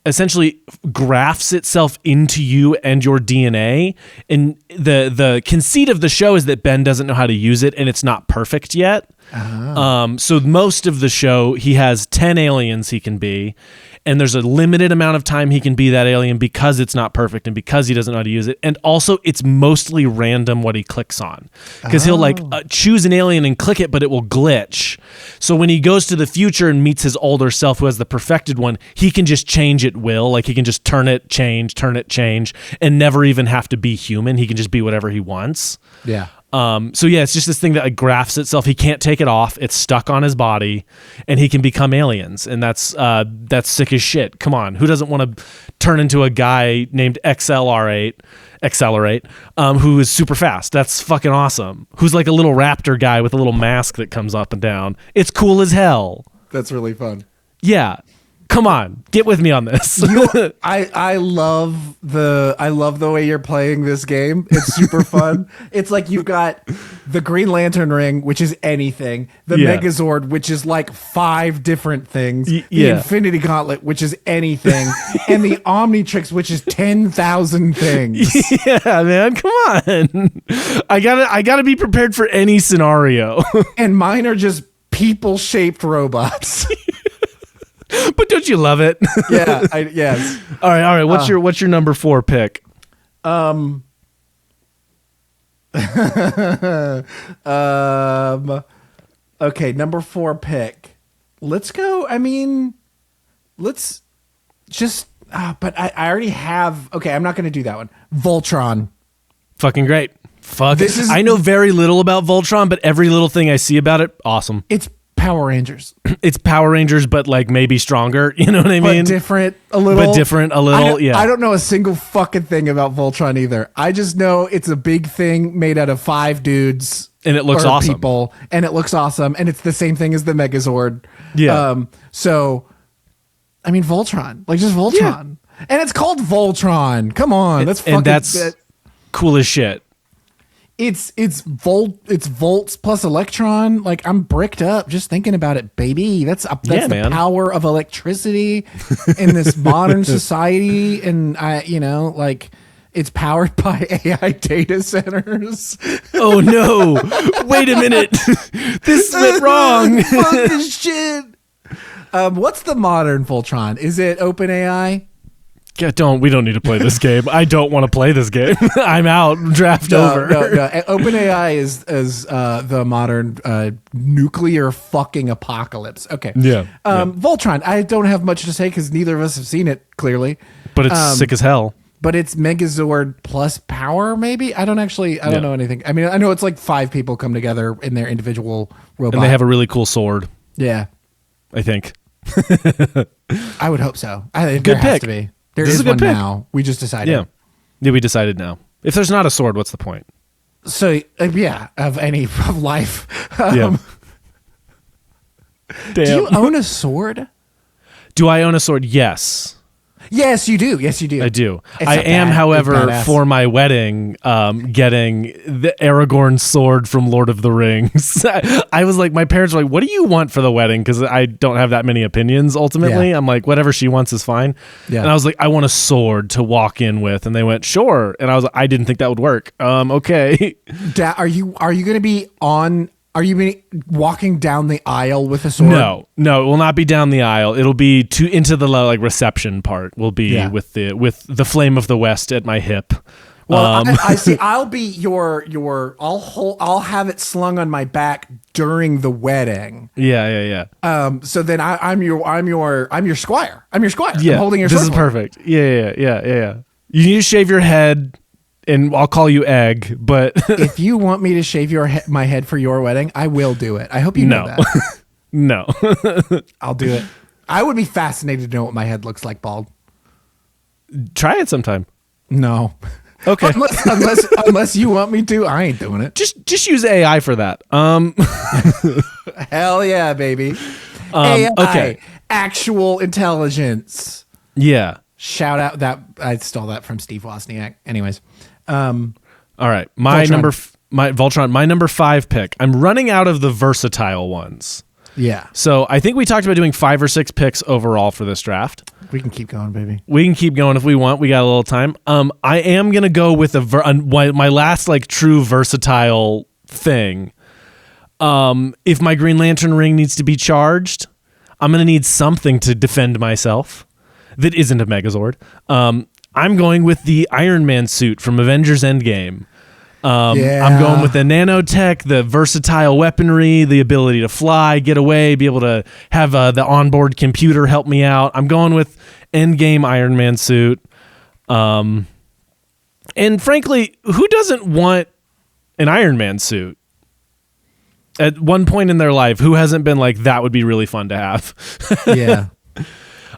[SPEAKER 2] essentially grafts itself into you and your DNA. And the conceit of the show is that Ben doesn't know how to use it, and it's not perfect yet. So most of the show, he has 10 aliens he can be, and there's a limited amount of time he can be that alien because it's not perfect and because he doesn't know how to use it. And also it's mostly random what he clicks on, because he'll like choose an alien and click it, but it will glitch. So when he goes to the future and meets his older self who has the perfected one, he can just change at will. Like he can just turn it, change, and never even have to be human. He can just be whatever he wants.
[SPEAKER 1] Yeah.
[SPEAKER 2] So yeah, it's just this thing that like grafts itself. He can't take it off. It's stuck on his body, and he can become aliens. And that's sick as shit. Come on, who doesn't want to turn into a guy named Accelerate, who is super fast? That's fucking awesome. Who's like a little raptor guy with a little mask that comes up and down. It's cool as hell.
[SPEAKER 1] That's really fun.
[SPEAKER 2] Yeah. Come on, get with me on this.
[SPEAKER 1] I love the way you're playing this game. It's super fun. It's like you've got the Green Lantern ring, which is anything, the Megazord, which is like 5 different things, the Infinity Gauntlet, which is anything, and the Omnitrix, which is 10,000 things.
[SPEAKER 2] Yeah, man, come on. I gotta be prepared for any scenario. And
[SPEAKER 1] mine are just people-shaped robots.
[SPEAKER 2] But don't you love it?
[SPEAKER 1] Yeah. Yes.
[SPEAKER 2] All right. What's your number 4 pick?
[SPEAKER 1] Okay, number 4 pick. Let's go. I mean, let's just. But I already have. Okay, I'm not going to do that one. Voltron.
[SPEAKER 2] Fucking great. I know very little about Voltron, but every little thing I see about it, awesome.
[SPEAKER 1] It's Power Rangers.
[SPEAKER 2] It's Power Rangers, but like maybe stronger. You know what I mean?
[SPEAKER 1] But different a little.
[SPEAKER 2] Yeah.
[SPEAKER 1] I don't know a single fucking thing about Voltron either. I just know it's a big thing made out of 5 dudes.
[SPEAKER 2] And it looks awesome.
[SPEAKER 1] People, and it looks awesome. And it's the same thing as the Megazord.
[SPEAKER 2] Yeah.
[SPEAKER 1] So, I mean, Voltron. Like, just Voltron. Yeah. And it's called Voltron. Come on. That's
[SPEAKER 2] cool as shit.
[SPEAKER 1] It's volts plus electron. Like, I'm bricked up just thinking about it, baby. That's the power of electricity in this modern society. And it's powered by AI data centers.
[SPEAKER 2] Oh no! Wait a minute. This went wrong.
[SPEAKER 1] Fuck this shit. What's the modern Voltron? Is it OpenAI?
[SPEAKER 2] We don't need to play this game. I don't want to play this game. I'm out. Draft over.
[SPEAKER 1] No. OpenAI is the modern nuclear fucking apocalypse. Okay.
[SPEAKER 2] Yeah.
[SPEAKER 1] Voltron. I don't have much to say because neither of us have seen it clearly.
[SPEAKER 2] But it's sick as hell.
[SPEAKER 1] But it's Megazord plus power, maybe? I don't know anything. I mean, I know it's like 5 people come together in their individual robot.
[SPEAKER 2] And they have a really cool sword.
[SPEAKER 1] Yeah.
[SPEAKER 2] I think.
[SPEAKER 1] I would hope so. There
[SPEAKER 2] Good
[SPEAKER 1] has
[SPEAKER 2] pick.
[SPEAKER 1] to be. There
[SPEAKER 2] This
[SPEAKER 1] is
[SPEAKER 2] is a good
[SPEAKER 1] one
[SPEAKER 2] pick.
[SPEAKER 1] now. We just decided.
[SPEAKER 2] Yeah, we decided now. If there's not a sword, what's the point?
[SPEAKER 1] So, of life.
[SPEAKER 2] Yeah.
[SPEAKER 1] Do you own a sword?
[SPEAKER 2] Do I own a sword? Yes.
[SPEAKER 1] Yes, you do. Yes, you do.
[SPEAKER 2] I do.
[SPEAKER 1] It's
[SPEAKER 2] I
[SPEAKER 1] not
[SPEAKER 2] am,
[SPEAKER 1] bad. It's
[SPEAKER 2] however,
[SPEAKER 1] badass.
[SPEAKER 2] for my wedding, getting the Aragorn sword from Lord of the Rings. I was like, my parents were like, what do you want for the wedding? Because I don't have that many opinions, ultimately.
[SPEAKER 1] Yeah.
[SPEAKER 2] I'm like, whatever she wants is fine.
[SPEAKER 1] Yeah.
[SPEAKER 2] And I was like, I want a sword to walk in with. And they went, sure. And I was like, I didn't think that would work. Okay.
[SPEAKER 1] Are you going to be on... Are you walking down the aisle with a sword?
[SPEAKER 2] No, it will not be down the aisle. It'll be into the like reception part. Will be with the flame of the West at my hip.
[SPEAKER 1] Well, I see. I'll be your. I'll have it slung on my back during the wedding.
[SPEAKER 2] Yeah.
[SPEAKER 1] So then I'm your squire. I'm your squire.
[SPEAKER 2] Yeah,
[SPEAKER 1] I'm holding your sword.
[SPEAKER 2] This is perfect. Yeah. You need to shave your head, and I'll call you Egg. But
[SPEAKER 1] If you want me to shave my head for your wedding, I will do it. I hope you know that.
[SPEAKER 2] No.
[SPEAKER 1] I'll do it. I would be fascinated to know what my head looks like bald.
[SPEAKER 2] Try it sometime.
[SPEAKER 1] No.
[SPEAKER 2] Okay.
[SPEAKER 1] unless you want me to, I ain't doing it.
[SPEAKER 2] Just use AI for that.
[SPEAKER 1] Hell yeah, baby. AI,
[SPEAKER 2] okay.
[SPEAKER 1] actual intelligence.
[SPEAKER 2] Yeah.
[SPEAKER 1] Shout out that I stole that from Steve Wozniak. Anyways,
[SPEAKER 2] all right. My
[SPEAKER 1] Voltron.
[SPEAKER 2] my number 5 pick. I'm running out of the versatile ones.
[SPEAKER 1] Yeah.
[SPEAKER 2] So I think we talked about doing 5 or 6 picks overall for this draft.
[SPEAKER 1] We can keep going, baby.
[SPEAKER 2] We can keep going if we want. We got a little time. I am gonna go with my last like true versatile thing. If my Green Lantern ring needs to be charged, I'm gonna need something to defend myself that isn't a Megazord. I'm going with the Iron Man suit from Avengers Endgame. I'm going with the nanotech, the versatile weaponry, the ability to fly, get away, be able to have the onboard computer help me out. I'm going with Endgame Iron Man suit. And frankly, who doesn't want an Iron Man suit? At one point in their life, who hasn't been like, that would be really fun to have?
[SPEAKER 1] Yeah.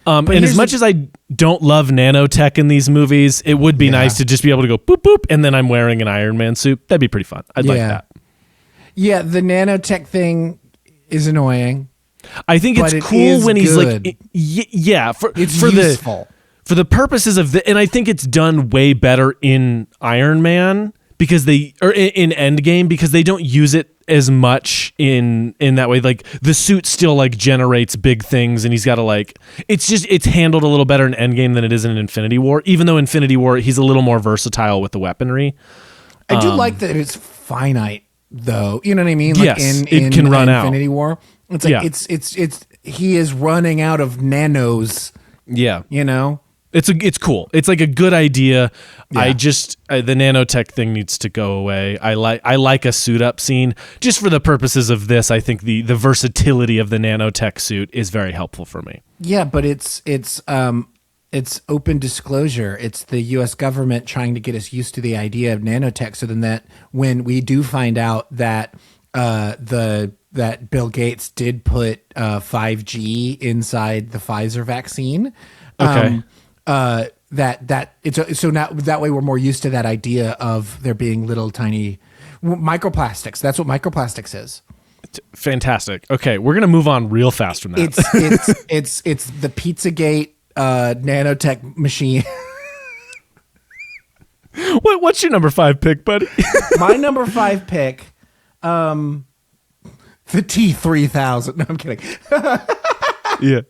[SPEAKER 2] And as much as I don't love nanotech in these movies, it would be nice to just be able to go boop, boop, and then I'm wearing an Iron Man suit. That'd be pretty fun. I'd like that.
[SPEAKER 1] Yeah, the nanotech thing is annoying.
[SPEAKER 2] I think it's cool when he's
[SPEAKER 1] good.
[SPEAKER 2] like, yeah,
[SPEAKER 1] It's
[SPEAKER 2] for
[SPEAKER 1] useful.
[SPEAKER 2] For the purposes of and I think it's done way better in Iron Man in Endgame because they don't use it as much in that way. Like the suit still like generates big things and he's got to like it's handled a little better in Endgame than it is in Infinity War, even though Infinity War he's a little more versatile with the weaponry.
[SPEAKER 1] I do like that it's finite though. You know what I mean? Like
[SPEAKER 2] yes, it can run out.
[SPEAKER 1] Infinity War. It's like it's he is running out of nanos.
[SPEAKER 2] Yeah.
[SPEAKER 1] You know?
[SPEAKER 2] It's cool. It's like a good idea.
[SPEAKER 1] Yeah.
[SPEAKER 2] I just the nanotech thing needs to go away. I like a suit up scene just for the purposes of this. I think the versatility of the nanotech suit is very helpful for me.
[SPEAKER 1] Yeah, but it's open disclosure. It's the U.S. government trying to get us used to the idea of nanotech, so then that when we do find out that that Bill Gates did put 5G inside the Pfizer vaccine.
[SPEAKER 2] Okay.
[SPEAKER 1] So now that way we're more used to that idea of there being little tiny microplastics. That's what microplastics is.
[SPEAKER 2] Fantastic. Okay, we're gonna move on real fast from that.
[SPEAKER 1] It's the Pizzagate nanotech machine.
[SPEAKER 2] What's your number 5 pick, buddy?
[SPEAKER 1] My number 5 pick, the T3000. No, I'm kidding.
[SPEAKER 2] Yeah.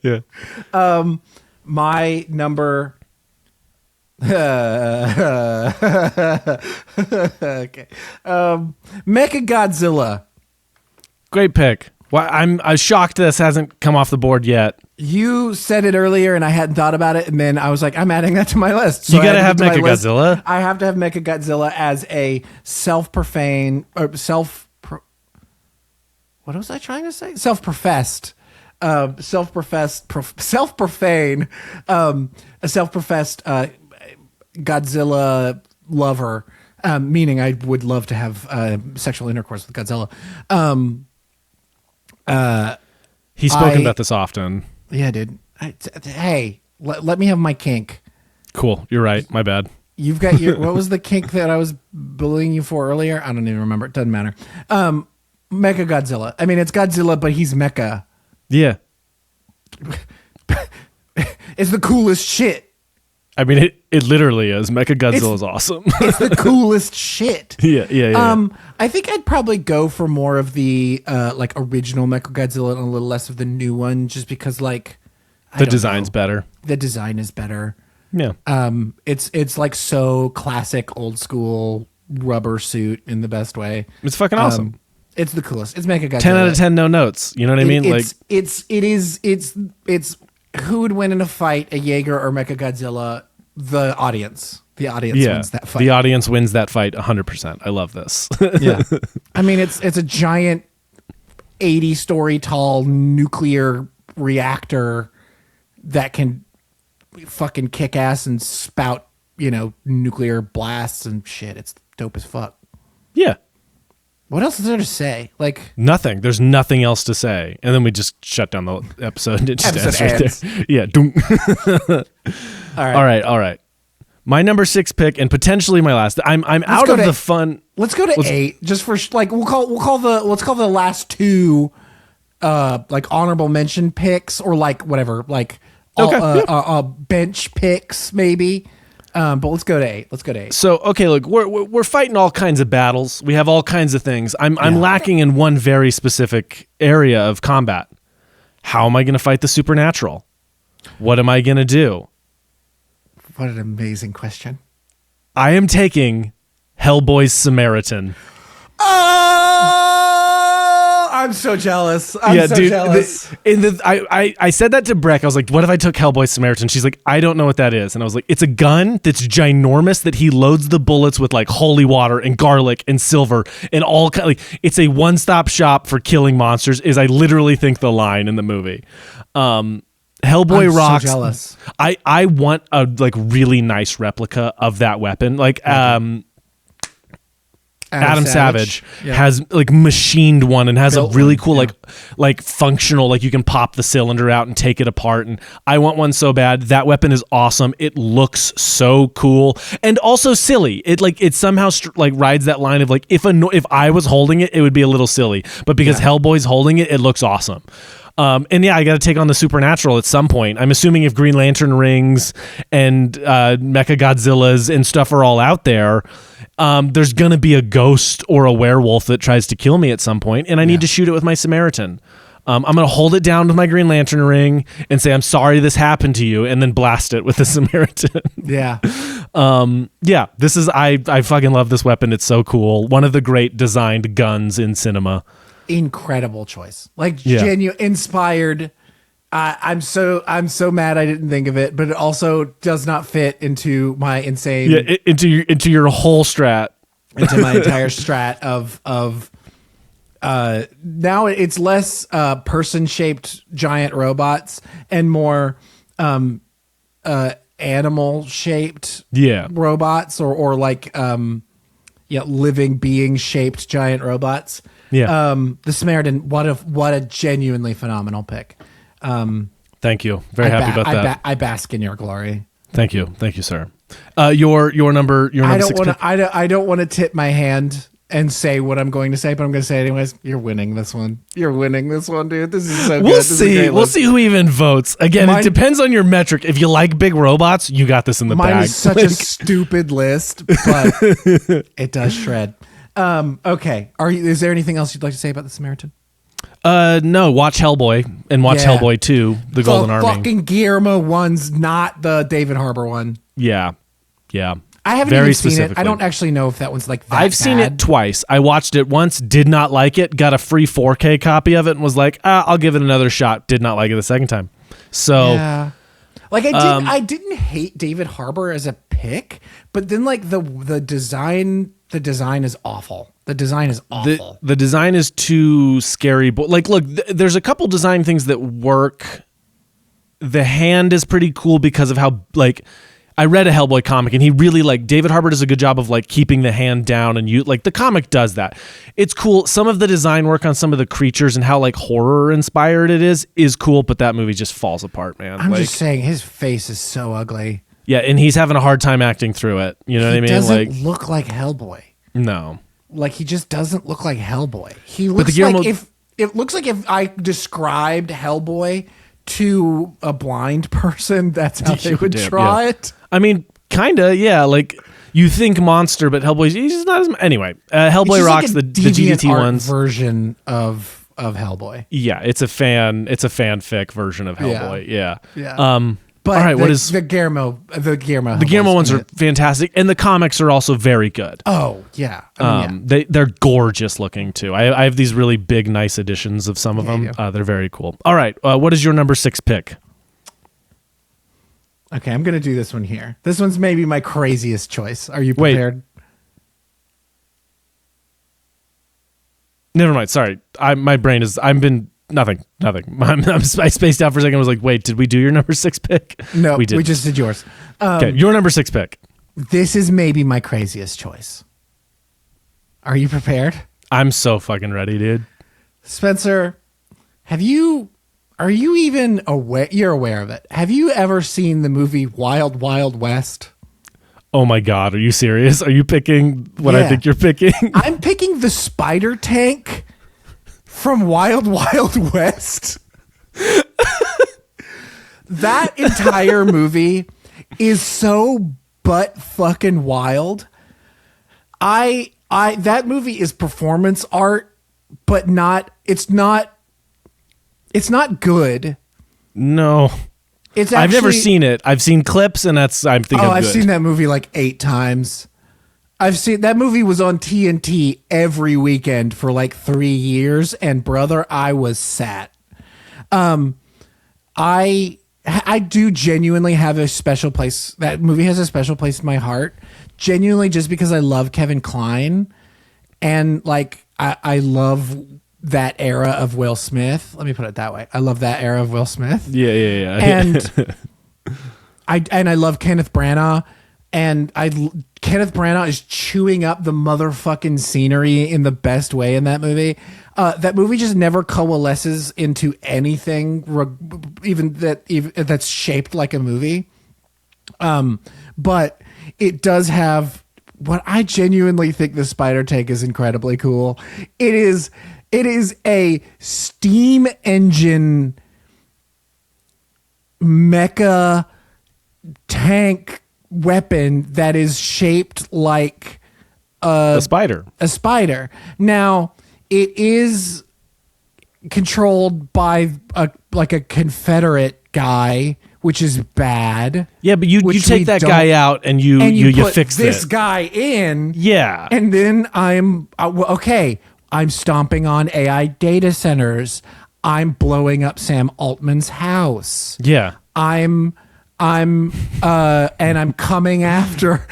[SPEAKER 1] My number. Okay. Mechagodzilla.
[SPEAKER 2] Great pick. Well, I'm shocked this hasn't come off the board yet.
[SPEAKER 1] You said it earlier, and I hadn't thought about it, and then I was like, I'm adding that to my list. So
[SPEAKER 2] You gotta have Mechagodzilla.
[SPEAKER 1] I have to have Mechagodzilla as a self-profane or what was I trying to say? Self-professed, a self-professed Godzilla lover. Meaning, I would love to have sexual intercourse with Godzilla.
[SPEAKER 2] He's spoken about this often.
[SPEAKER 1] Yeah, dude. Hey, let me have my kink.
[SPEAKER 2] Cool. You're right. My bad.
[SPEAKER 1] You've got your. What was the kink that I was bullying you for earlier? I don't even remember. It doesn't matter. Mecha Godzilla. I mean, it's Godzilla, but he's mecha.
[SPEAKER 2] Yeah.
[SPEAKER 1] It's the coolest shit.
[SPEAKER 2] I mean, it literally is. Mechagodzilla is awesome.
[SPEAKER 1] It's the coolest shit.
[SPEAKER 2] Yeah.
[SPEAKER 1] I think I'd probably go for more of the like original Mechagodzilla and a little less of the new one, just because like
[SPEAKER 2] the design's better.
[SPEAKER 1] The design is better.
[SPEAKER 2] Yeah.
[SPEAKER 1] It's like so classic, old school rubber suit in the best way.
[SPEAKER 2] It's fucking awesome.
[SPEAKER 1] It's the coolest. It's Mechagodzilla.
[SPEAKER 2] 10 out of 10, no notes. You know what I mean?
[SPEAKER 1] It's who would win in a fight, a Jaeger or Mechagodzilla? The audience. The audience wins that fight.
[SPEAKER 2] The audience wins that fight 100%. I love this.
[SPEAKER 1] Yeah. I mean, it's a giant 80-story tall nuclear reactor that can fucking kick ass and spout, nuclear blasts and shit. It's dope as fuck.
[SPEAKER 2] Yeah.
[SPEAKER 1] What else is there to say? Like
[SPEAKER 2] nothing. There's nothing else to say, and then we just shut down the episode. It just ends right there. Yeah. All right. My number 6 pick, and potentially my last. I'm out of the fun.
[SPEAKER 1] Let's go to 8, just for like let's call the last 2, like honorable mention picks or like whatever, like bench picks maybe. But let's go to 8.
[SPEAKER 2] So, okay, look, we're fighting all kinds of battles. We have all kinds of things. I'm lacking in one very specific area of combat. How am I going to fight the supernatural? What am I going to do?
[SPEAKER 1] What an amazing question.
[SPEAKER 2] I am taking Hellboy's Samaritan.
[SPEAKER 1] Oh, I'm so jealous. I'm so jealous.
[SPEAKER 2] I said that to Breck. I was like, what if I took Hellboy's Samaritan? She's like, I don't know what that is. And I was like, it's a gun that's ginormous that he loads the bullets with like holy water and garlic and silver and all kind. Like, it's a one-stop shop for killing monsters. Is I literally think the line in the movie. Hellboy rocks.
[SPEAKER 1] So jealous.
[SPEAKER 2] I want a like really nice replica of that weapon. Like Adam Savage has like machined one and has built a really cool like functional, like you can pop the cylinder out and take it apart, and I want one so bad. That weapon is awesome. It looks so cool and also silly. It somehow like rides that line of like if I was holding it, it would be a little silly, but because Hellboy's holding it, it looks awesome. And yeah, I got to take on the supernatural at some point. I'm assuming if Green Lantern rings and Mechagodzillas and stuff are all out there, there's going to be a ghost or a werewolf that tries to kill me at some point, and I need to shoot it with my Samaritan. I'm going to hold it down with my Green Lantern ring and say, I'm sorry this happened to you, and then blast it with the Samaritan.
[SPEAKER 1] Yeah.
[SPEAKER 2] This is, I fucking love this weapon. It's so cool. One of the great designed guns in cinema.
[SPEAKER 1] Incredible choice. Like genuine, inspired. I'm so mad I didn't think of it, but it also does not fit into my insane
[SPEAKER 2] into your whole strat.
[SPEAKER 1] Into my entire strat of now it's less person shaped giant robots and more animal shaped robots or like living being shaped giant robots.
[SPEAKER 2] Yeah.
[SPEAKER 1] The Samaritan, what a genuinely phenomenal pick.
[SPEAKER 2] Thank you. Very happy about that.
[SPEAKER 1] I bask in your glory.
[SPEAKER 2] Thank you, sir. Your number 6 pick.
[SPEAKER 1] I don't want to tip my hand and say what I'm going to say, but I'm going to say it anyways. You're winning this one. You're winning this one, dude. This is so good.
[SPEAKER 2] We'll see who even votes. Again, it depends on your metric. If you like big robots, you got this in the bag.
[SPEAKER 1] Mine is such a stupid list, but it does shred. Okay. Is there anything else you'd like to say about the Samaritan?
[SPEAKER 2] No. Watch Hellboy and watch Hellboy 2, The Golden Army.
[SPEAKER 1] Fucking Guillermo one's not the David Harbour one.
[SPEAKER 2] Yeah.
[SPEAKER 1] I haven't
[SPEAKER 2] Very
[SPEAKER 1] even seen it.
[SPEAKER 2] specifically.
[SPEAKER 1] I don't actually know if that one's like that
[SPEAKER 2] I've seen
[SPEAKER 1] bad.
[SPEAKER 2] it twice. I watched it once, did not like it, got a free 4K copy of it, and was like, I'll give it another shot. Did not like it the second time. So
[SPEAKER 1] Yeah. Like I didn't hate David Harbour as a pick, but then like the design is awful. The design is awful.
[SPEAKER 2] the design is too scary. But like, look, there's a couple design things that work. The hand is pretty cool because of how, like, I read a Hellboy comic and he really, like, David Harbour does a good job of like keeping the hand down, and like the comic does that. It's cool. Some of the design work on some of the creatures and how like horror inspired it is cool, but that movie just falls apart, man.
[SPEAKER 1] I'm
[SPEAKER 2] like,
[SPEAKER 1] just saying his face is so ugly.
[SPEAKER 2] yeah, and he's having a hard time acting through it. You know what I mean?
[SPEAKER 1] He doesn't
[SPEAKER 2] Like,
[SPEAKER 1] look like Hellboy.
[SPEAKER 2] no.
[SPEAKER 1] Like he just doesn't look like Hellboy. He looks
[SPEAKER 2] Guillermo-
[SPEAKER 1] like if I described Hellboy to a blind person, that's how they would draw it.
[SPEAKER 2] I mean, kinda, yeah. Like, you think monster, but Hellboy, he's just not as. Anyway, Hellboy rocks
[SPEAKER 1] like
[SPEAKER 2] the GDT
[SPEAKER 1] art
[SPEAKER 2] ones
[SPEAKER 1] version of Hellboy.
[SPEAKER 2] Yeah, it's a fanfic version of Hellboy. Yeah.
[SPEAKER 1] Yeah. But
[SPEAKER 2] all right,
[SPEAKER 1] what is the Guillermo
[SPEAKER 2] ones are fantastic, and the comics are also very good.
[SPEAKER 1] Oh yeah, I mean,
[SPEAKER 2] They're gorgeous looking too. I have these really big, nice editions of some of them. They're very cool. All right, what is your number 6 pick?
[SPEAKER 1] Okay, I'm gonna do this one here. This one's maybe my craziest choice. Are you prepared?
[SPEAKER 2] Never mind. Sorry, my brain is. I've been nothing. I spaced out for a second. I was like, wait, did we do your number 6 pick?
[SPEAKER 1] No,
[SPEAKER 2] we did.
[SPEAKER 1] We just did yours.
[SPEAKER 2] Okay, your number 6 pick.
[SPEAKER 1] This is maybe my craziest choice. Are you prepared?
[SPEAKER 2] I'm so fucking ready, dude.
[SPEAKER 1] Spencer, are you even aware? You're aware of it. Have you ever seen the movie Wild Wild West?
[SPEAKER 2] Oh my God, are you serious? Are you picking what I think you're picking?
[SPEAKER 1] I'm picking the spider tank from Wild Wild West. That entire movie is so butt fucking wild. That movie is performance art, but it's not good.
[SPEAKER 2] No.
[SPEAKER 1] It's actually,
[SPEAKER 2] I've never seen it. I've seen clips, and I'm thinking.
[SPEAKER 1] I've
[SPEAKER 2] good.
[SPEAKER 1] seen that movie like 8 times. I've seen that movie was on TNT every weekend for like 3 years, and brother, I was sat. I do genuinely have a special place. That movie has a special place in my heart, genuinely, just because I love Kevin Kline, and like I love that era of Will Smith. Let me put it that way. I love that era of Will Smith.
[SPEAKER 2] Yeah.
[SPEAKER 1] And I love Kenneth Branagh, and Kenneth Branagh is chewing up the motherfucking scenery in the best way in that movie. That movie just never coalesces into anything, even that's shaped like a movie. But it does have what I genuinely think the spider tank is incredibly cool. It is a steam engine mecha tank weapon that is shaped like
[SPEAKER 2] a spider.
[SPEAKER 1] A spider. Now, it is controlled by a Confederate guy, which is bad.
[SPEAKER 2] Yeah, but you take that guy out and you
[SPEAKER 1] put
[SPEAKER 2] fix
[SPEAKER 1] this
[SPEAKER 2] it.
[SPEAKER 1] guy in.
[SPEAKER 2] Yeah.
[SPEAKER 1] And then I'm stomping on AI data centers. I'm blowing up Sam Altman's house.
[SPEAKER 2] Yeah.
[SPEAKER 1] I'm coming after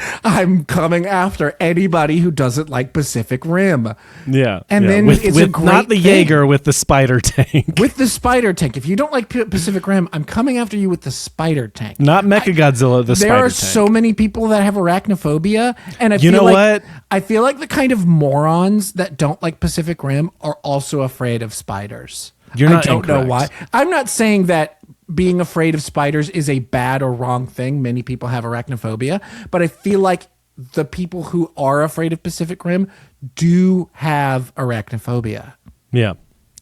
[SPEAKER 1] anybody who doesn't like Pacific Rim.
[SPEAKER 2] Yeah.
[SPEAKER 1] And then it's a great
[SPEAKER 2] not the
[SPEAKER 1] thing.
[SPEAKER 2] Jaeger, with the spider tank.
[SPEAKER 1] With the spider tank. If you don't like Pacific Rim, I'm coming after you with the spider tank.
[SPEAKER 2] Not Mechagodzilla, the spider tank.
[SPEAKER 1] There are so many people that have arachnophobia, and I feel like the kind of morons that don't like Pacific Rim are also afraid of spiders.
[SPEAKER 2] You're not
[SPEAKER 1] I don't know why.
[SPEAKER 2] incorrect.
[SPEAKER 1] I'm not saying that being afraid of spiders is a bad or wrong thing. Many people have arachnophobia, but I feel like the people who are afraid of Pacific Rim do have arachnophobia.
[SPEAKER 2] Yeah.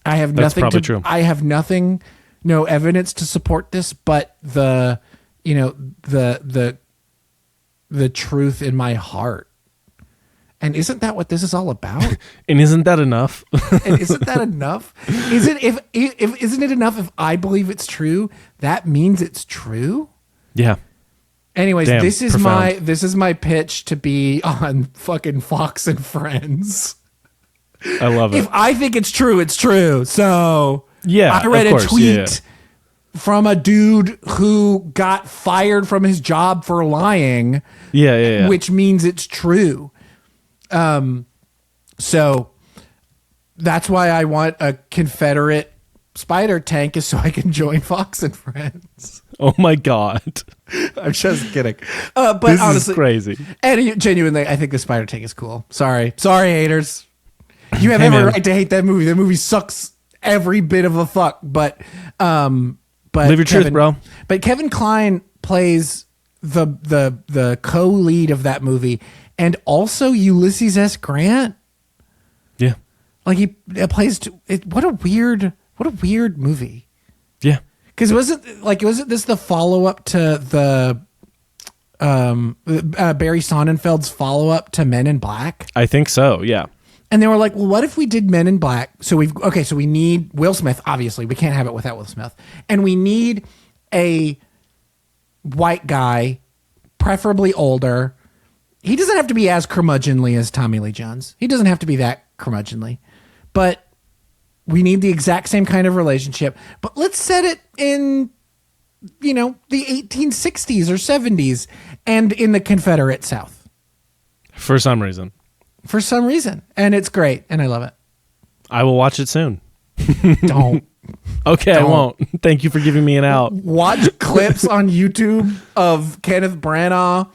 [SPEAKER 1] I have
[SPEAKER 2] That's
[SPEAKER 1] nothing
[SPEAKER 2] probably
[SPEAKER 1] to,
[SPEAKER 2] true.
[SPEAKER 1] I have no evidence to support this, but the truth in my heart. And isn't that what this is all about?
[SPEAKER 2] And isn't that enough?
[SPEAKER 1] And isn't that enough? Isn't it enough if I believe it's true? That means it's true.
[SPEAKER 2] Yeah.
[SPEAKER 1] Anyways,
[SPEAKER 2] Damn,
[SPEAKER 1] this is
[SPEAKER 2] profound.
[SPEAKER 1] my pitch to be on fucking Fox and Friends.
[SPEAKER 2] I love it.
[SPEAKER 1] If I think it's true, it's true. So
[SPEAKER 2] Yeah,
[SPEAKER 1] I read
[SPEAKER 2] of course,
[SPEAKER 1] a tweet
[SPEAKER 2] yeah.
[SPEAKER 1] from a dude who got fired from his job for lying,
[SPEAKER 2] Yeah.
[SPEAKER 1] which means it's true. So that's why I want a Confederate spider tank, is so I can join Fox and Friends.
[SPEAKER 2] Oh my God.
[SPEAKER 1] I'm just kidding. But
[SPEAKER 2] This
[SPEAKER 1] honestly,
[SPEAKER 2] is crazy.
[SPEAKER 1] and genuinely, I think the spider tank is cool. Sorry, haters. You have
[SPEAKER 2] Hey,
[SPEAKER 1] every
[SPEAKER 2] man.
[SPEAKER 1] right to hate that movie. That movie sucks every bit of a fuck. But
[SPEAKER 2] Live your truth, bro.
[SPEAKER 1] But Kevin Kline plays the co-lead of that movie, and also Ulysses S. Grant.
[SPEAKER 2] Yeah.
[SPEAKER 1] Like he plays. What a weird movie.
[SPEAKER 2] Yeah.
[SPEAKER 1] Because wasn't this the follow up to the Barry Sonnenfeld's follow up to Men in Black?
[SPEAKER 2] I think so. Yeah.
[SPEAKER 1] And they were like, well, what if we did Men in Black? So we need Will Smith, obviously. We can't have it without Will Smith. And we need a white guy, preferably older. He doesn't have to be as curmudgeonly as Tommy Lee Jones. He doesn't have to be that curmudgeonly. But we need the exact same kind of relationship. But let's set it in, the 1860s or 70s and in the Confederate South.
[SPEAKER 2] For some reason.
[SPEAKER 1] And it's great. And I love it.
[SPEAKER 2] I will watch it soon.
[SPEAKER 1] Don't.
[SPEAKER 2] Okay, I won't. Thank you for giving me an out.
[SPEAKER 1] Watch clips on YouTube of Kenneth Branagh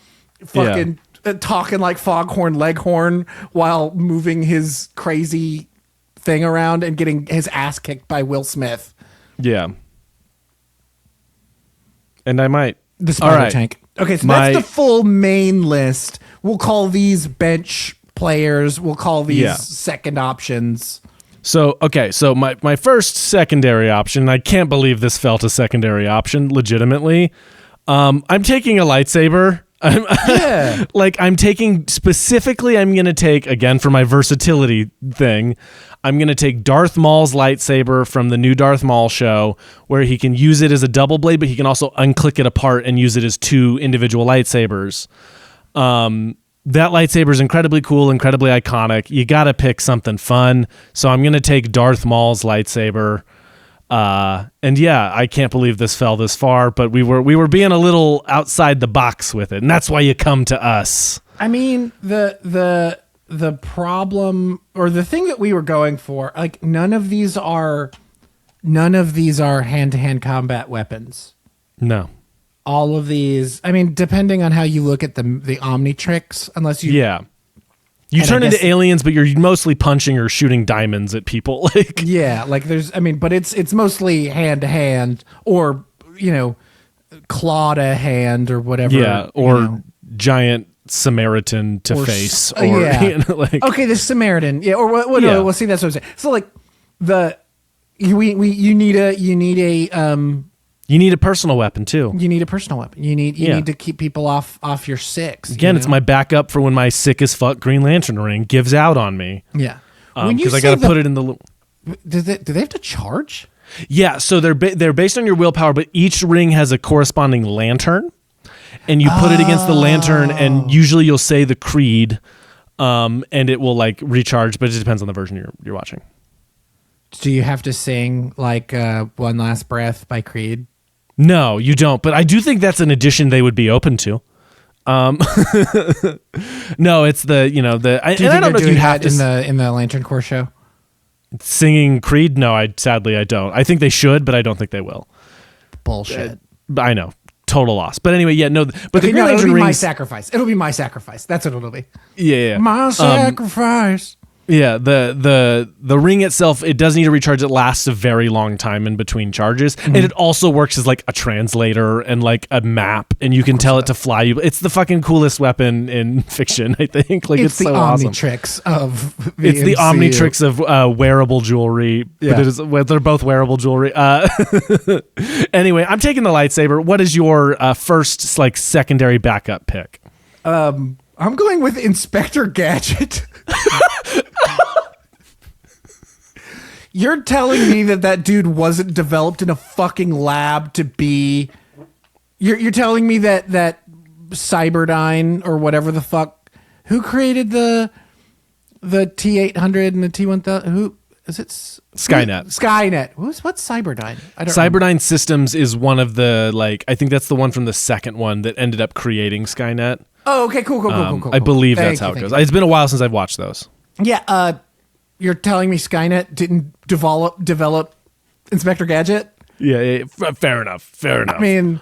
[SPEAKER 1] fucking talking like Foghorn Leghorn while moving his crazy thing around and getting his ass kicked by Will Smith.
[SPEAKER 2] Yeah. And I might.
[SPEAKER 1] The spider tank. Okay, so that's the full main list. We'll call these bench players. We'll call these second options.
[SPEAKER 2] So my first secondary option, I can't believe this felt a secondary option, legitimately. I'm taking a lightsaber. I'm going to take, again, for my versatility thing, I'm going to take Darth Maul's lightsaber from the new Darth Maul show, where he can use it as a double blade, but he can also unclick it apart and use it as two individual lightsabers. That lightsaber is incredibly cool, incredibly iconic. You got to pick something fun. So I'm going to take Darth Maul's lightsaber. And yeah, I can't believe this fell this far, but we were being a little outside the box with it, and that's why you come to us.
[SPEAKER 1] I mean, the problem, or the thing that we were going for, like none of these are hand-to-hand combat weapons.
[SPEAKER 2] No.
[SPEAKER 1] All of these, I mean, depending on how you look at the Omnitrix, unless you
[SPEAKER 2] You turn into aliens, but you're mostly punching or shooting diamonds at people.
[SPEAKER 1] But it's mostly hand to hand, or claw to hand, or whatever.
[SPEAKER 2] Yeah, or giant Samaritan to face, or
[SPEAKER 1] okay, the Samaritan, or what?
[SPEAKER 2] Yeah.
[SPEAKER 1] We'll see. That's what I'm saying. So like you need a
[SPEAKER 2] you need a personal weapon too.
[SPEAKER 1] You need a personal weapon. You need to keep people off your six.
[SPEAKER 2] Again, it's my backup for when my sick as fuck Green Lantern ring gives out on me.
[SPEAKER 1] Yeah,
[SPEAKER 2] because I got to put it in the.
[SPEAKER 1] Do they have to charge?
[SPEAKER 2] Yeah, so they're based on your willpower, but each ring has a corresponding lantern, and you put it against the lantern, and usually you'll say the creed, and it will like recharge, but it depends on the version you're watching.
[SPEAKER 1] Do you have to sing like "One Last Breath" by Creed?
[SPEAKER 2] No, you don't. But I do think that's an addition they would be open to. No, it's the. I don't know if you have to
[SPEAKER 1] in the Lantern Corps show.
[SPEAKER 2] Singing Creed? No, sadly I don't. I think they should, but I don't think they will.
[SPEAKER 1] Bullshit.
[SPEAKER 2] I know. Total loss. But anyway, yeah, no. But the
[SPEAKER 1] Green
[SPEAKER 2] Lantern
[SPEAKER 1] it'll be
[SPEAKER 2] rings,
[SPEAKER 1] my sacrifice. It'll be my sacrifice. That's what it'll be.
[SPEAKER 2] Yeah.
[SPEAKER 1] My sacrifice.
[SPEAKER 2] Yeah, the ring itself, it does need to recharge. It lasts a very long time in between charges, and it also works as like a translator and like a map, and you can tell it to fly you. It's the fucking coolest weapon in fiction, I think. Like it's so awesome.
[SPEAKER 1] Omnitrix of
[SPEAKER 2] it's the Omnitrix of wearable jewelry.
[SPEAKER 1] Yeah.
[SPEAKER 2] But they're both wearable jewelry. Anyway, I'm taking the lightsaber. What is your first like secondary backup pick?
[SPEAKER 1] I'm going with Inspector Gadget. You're telling me that dude wasn't developed in a fucking lab to be... You're telling me that Cyberdyne or whatever the fuck. Who created the T-800 and the T-1000? Who is it?
[SPEAKER 2] Skynet.
[SPEAKER 1] Skynet. What's Cyberdyne? I don't
[SPEAKER 2] Cyberdyne
[SPEAKER 1] remember.
[SPEAKER 2] Systems is one of the, like, I think that's the one from the second one that ended up creating Skynet.
[SPEAKER 1] Oh, okay, cool.
[SPEAKER 2] I believe that's how it goes. It's been a while since I've watched those.
[SPEAKER 1] Yeah, you're telling me Skynet didn't develop Inspector Gadget?
[SPEAKER 2] Yeah, fair enough.
[SPEAKER 1] I mean,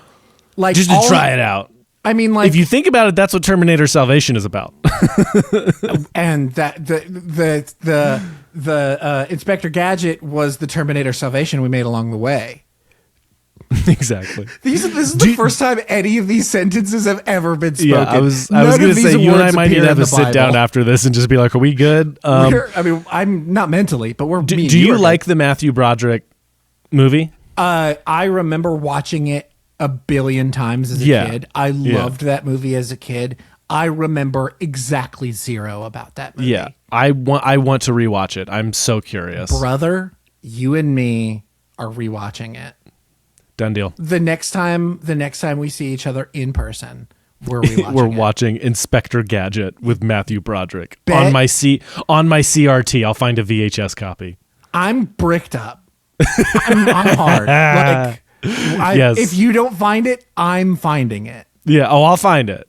[SPEAKER 1] like,
[SPEAKER 2] just to try it out.
[SPEAKER 1] I mean, like,
[SPEAKER 2] If you think about it, that's what Terminator Salvation is about.
[SPEAKER 1] and that the Inspector Gadget was the Terminator Salvation we made along the way.
[SPEAKER 2] Exactly.
[SPEAKER 1] This is the first time any of these sentences have ever been spoken.
[SPEAKER 2] Yeah, I was going to say, you and I might need to have a sit down after this and just be like, are we good?
[SPEAKER 1] I'm not mentally, but we're.
[SPEAKER 2] Do you like the Matthew Broderick movie?
[SPEAKER 1] I remember watching it a billion times as a kid. I loved that movie as a kid. I remember exactly zero about that movie.
[SPEAKER 2] Yeah, I want to rewatch it. I'm so curious.
[SPEAKER 1] Brother, you and me are rewatching it.
[SPEAKER 2] Done deal.
[SPEAKER 1] The next time we see each other in person, we're rewatching
[SPEAKER 2] We're
[SPEAKER 1] it.
[SPEAKER 2] watching Inspector Gadget with Matthew Broderick
[SPEAKER 1] Bet.
[SPEAKER 2] on my CRT. I'll find a VHS copy.
[SPEAKER 1] I'm bricked up. I'm hard. Like,
[SPEAKER 2] Yes.
[SPEAKER 1] If you don't find it, I'm finding it.
[SPEAKER 2] Yeah. Oh, I'll find it.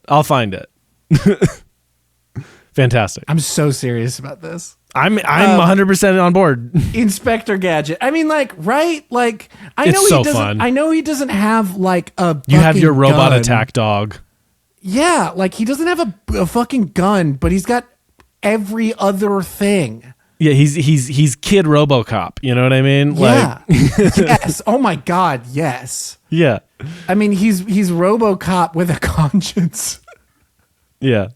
[SPEAKER 2] Fantastic.
[SPEAKER 1] I'm so serious about this.
[SPEAKER 2] I'm 100% on board.
[SPEAKER 1] Inspector Gadget. I mean, like, right? Like,
[SPEAKER 2] It's so fun.
[SPEAKER 1] I know he doesn't have like a.
[SPEAKER 2] You have your
[SPEAKER 1] fucking
[SPEAKER 2] robot
[SPEAKER 1] gun.
[SPEAKER 2] attack dog.
[SPEAKER 1] Yeah, like he doesn't have a fucking gun, but he's got every other thing.
[SPEAKER 2] Yeah, he's Kid RoboCop. You know what I mean?
[SPEAKER 1] Yeah. Yes. Oh my God. Yes.
[SPEAKER 2] Yeah.
[SPEAKER 1] I mean, he's RoboCop with a conscience.
[SPEAKER 2] Yeah.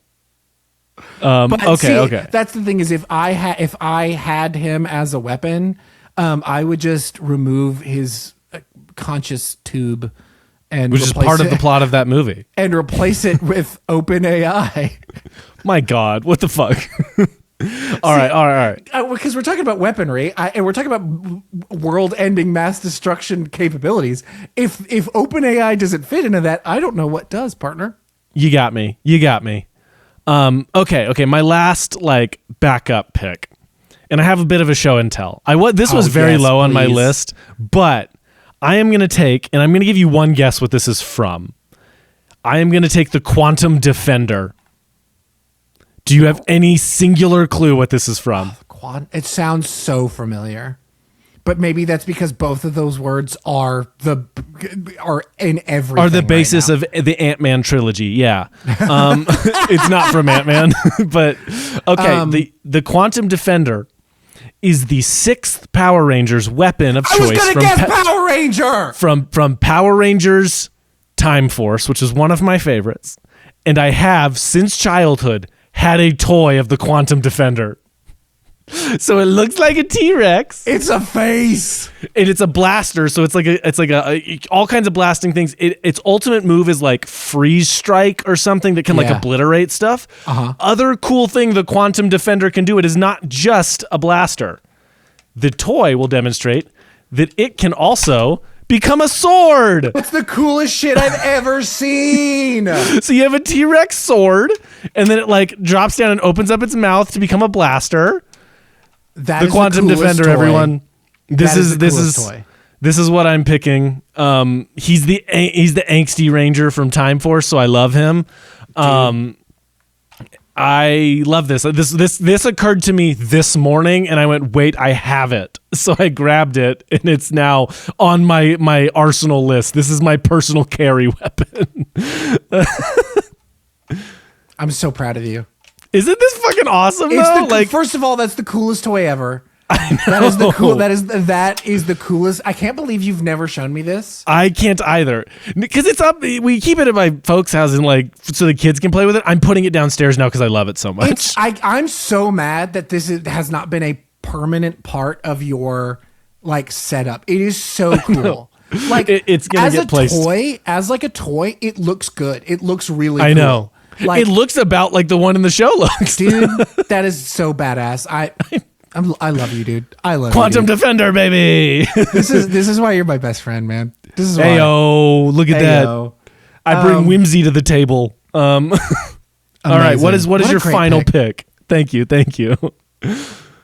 [SPEAKER 1] But
[SPEAKER 2] Okay.
[SPEAKER 1] That's the thing is, if I had him as a weapon, I would just remove his conscious tube and
[SPEAKER 2] Which is part of the plot of that movie.
[SPEAKER 1] and replace it with OpenAI.
[SPEAKER 2] My God, what the fuck? All right.
[SPEAKER 1] Because we're talking about weaponry, and we're talking about world-ending mass destruction capabilities. If OpenAI doesn't fit into that, I don't know what does, partner.
[SPEAKER 2] You got me. Okay. My last like backup pick, and I have a bit of a show and tell. This was very low on my list, but I am going to take, and I'm going to give you one guess what this is from. I am going to take the Quantum Defender. Do you have any singular clue what this is from?
[SPEAKER 1] It sounds so familiar, but maybe that's because both of those words are in everything.
[SPEAKER 2] Are the basis
[SPEAKER 1] right
[SPEAKER 2] of the Ant-Man trilogy? Yeah, it's not from Ant-Man, but okay. The Quantum Defender is the 6th Power Rangers weapon of choice.
[SPEAKER 1] I was gonna guess Power Ranger
[SPEAKER 2] from Power Rangers Time Force, which is one of my favorites, and I have since childhood had a toy of the Quantum Defender. So it looks like a T-Rex.
[SPEAKER 1] It's a face,
[SPEAKER 2] and it's a blaster. So it's like all kinds of blasting things. Its ultimate move is like freeze strike or something that can like obliterate stuff. Other cool thing the Quantum Defender can do. It is not just a blaster. The toy will demonstrate that it can also become a sword.
[SPEAKER 1] It's the coolest shit I've ever seen.
[SPEAKER 2] So you have a T-Rex sword, and then it like drops down and opens up its mouth to become a blaster.
[SPEAKER 1] That
[SPEAKER 2] the Quantum Defender,
[SPEAKER 1] toy.
[SPEAKER 2] Everyone. This is
[SPEAKER 1] toy.
[SPEAKER 2] This is what I'm picking. He's the angsty ranger from Time Force, so I love him. I love this. This occurred to me this morning, and I went, "Wait, I have it." So I grabbed it, and it's now on my arsenal list. This is my personal carry weapon.
[SPEAKER 1] I'm so proud of you.
[SPEAKER 2] Isn't this fucking awesome? Though?
[SPEAKER 1] First of all, that's the coolest toy ever. That is the coolest. I can't believe you've never shown me this.
[SPEAKER 2] I can't either, because it's up. We keep it at my folks' house, and like so the kids can play with it. I'm putting it downstairs now because I love it so much.
[SPEAKER 1] I'm so mad that has not been a permanent part of your like setup. It is so cool. Like
[SPEAKER 2] it's gonna get placed
[SPEAKER 1] as a toy. It looks good. It looks really.
[SPEAKER 2] I
[SPEAKER 1] cool.
[SPEAKER 2] know.
[SPEAKER 1] Like,
[SPEAKER 2] it looks about like the one in the show looks.
[SPEAKER 1] Dude, that is so badass. I love you, dude. I love
[SPEAKER 2] Quantum
[SPEAKER 1] you, dude.
[SPEAKER 2] Defender, baby.
[SPEAKER 1] This is why you're my best friend, man. This is why.
[SPEAKER 2] Look at that. I bring whimsy to the table. All right, what is
[SPEAKER 1] What a
[SPEAKER 2] your
[SPEAKER 1] great
[SPEAKER 2] final pick? Thank you.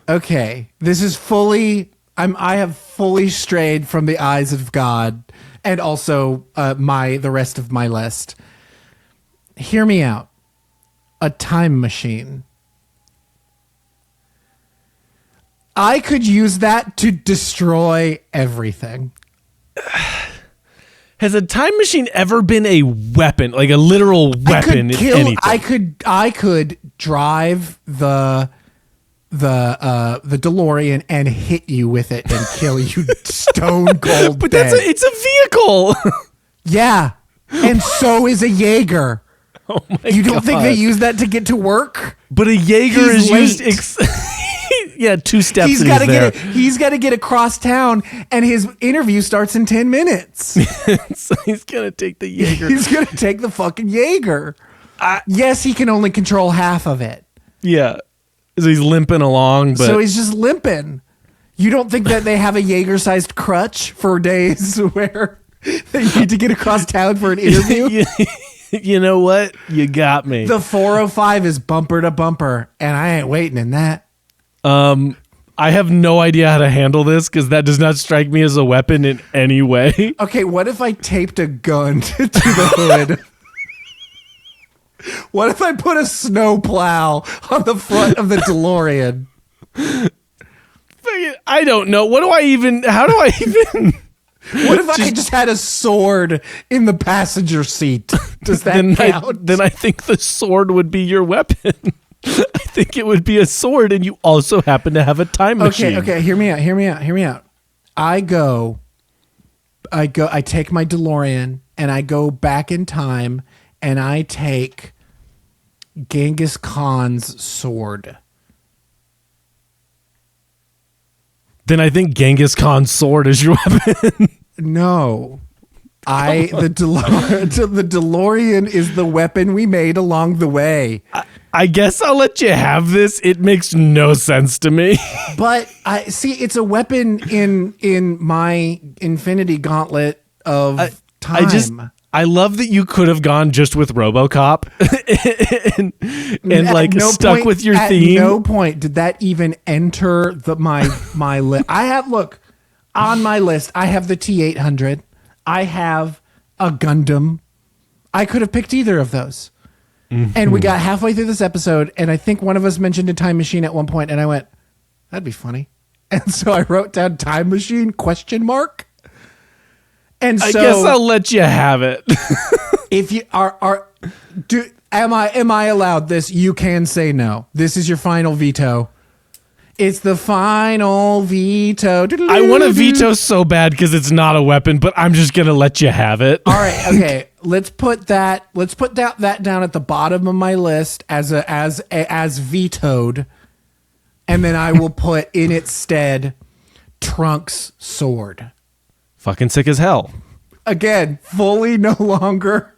[SPEAKER 1] Okay, this is fully. I have fully strayed from the eyes of God, and also the rest of my list. Hear me out. A time machine. I could use that to destroy everything.
[SPEAKER 2] Has a time machine ever been a weapon, like a literal weapon? Anything?
[SPEAKER 1] I could drive the DeLorean and hit you with it and kill you stone cold.
[SPEAKER 2] But
[SPEAKER 1] dead.
[SPEAKER 2] it's a vehicle.
[SPEAKER 1] Yeah, and so is a Jaeger.
[SPEAKER 2] Oh my
[SPEAKER 1] You don't
[SPEAKER 2] God.
[SPEAKER 1] think they use that to get to work?
[SPEAKER 2] But a Jaeger
[SPEAKER 1] He's
[SPEAKER 2] is
[SPEAKER 1] late.
[SPEAKER 2] used. Yeah, 2 steps.
[SPEAKER 1] He's
[SPEAKER 2] got to
[SPEAKER 1] get across town, and his interview starts in 10 minutes.
[SPEAKER 2] So he's gonna take the Jaeger.
[SPEAKER 1] He's gonna take the fucking Jaeger. Yes, he can only control half of it,
[SPEAKER 2] Yeah, so he's limping along. But
[SPEAKER 1] so he's just limping. You don't think that they have a Jaeger-sized crutch for days where they need to get across town for an interview?
[SPEAKER 2] You know what? You got me.
[SPEAKER 1] The 405 is bumper to bumper, and I ain't waiting in that.
[SPEAKER 2] I have no idea how to handle this because that does not strike me as a weapon in any way.
[SPEAKER 1] Okay, what if I taped a gun to the hood? What if I put a snow plow on the front of the DeLorean?
[SPEAKER 2] I don't know. How do I even?
[SPEAKER 1] What if I just had a sword in the passenger seat? Does that count?
[SPEAKER 2] Then I think the sword would be your weapon. I think it would be a sword, and you also happen to have a time machine.
[SPEAKER 1] Okay, hear me out. I take my DeLorean and I go back in time and I take Genghis Khan's sword.
[SPEAKER 2] Then I think Genghis Khan's sword is your weapon.
[SPEAKER 1] No. The DeLorean is the weapon we made along the way.
[SPEAKER 2] I guess I'll let you have this. It makes no sense to me.
[SPEAKER 1] But I see it's a weapon in my Infinity Gauntlet of time.
[SPEAKER 2] I love that you could have gone just with RoboCop and like stuck with your theme.
[SPEAKER 1] At no point did that even enter my list. I have on my list. I have the T-800. I have a Gundam. I could have picked either of those. Mm-hmm. And we got halfway through this episode, and I think one of us mentioned a time machine at one point, and I went, "That'd be funny." And so I wrote down "time machine?" ? And so
[SPEAKER 2] I guess I'll let you have it.
[SPEAKER 1] If you am I allowed this? You can say no. This is your final veto. It's the final veto.
[SPEAKER 2] I want to veto so bad because it's not a weapon, but I'm just gonna let you have it.
[SPEAKER 1] All right, okay. Let's put that down at the bottom of my list as vetoed, and then I will put in its stead Trunks' sword.
[SPEAKER 2] Fucking sick as hell.
[SPEAKER 1] Again, fully no longer.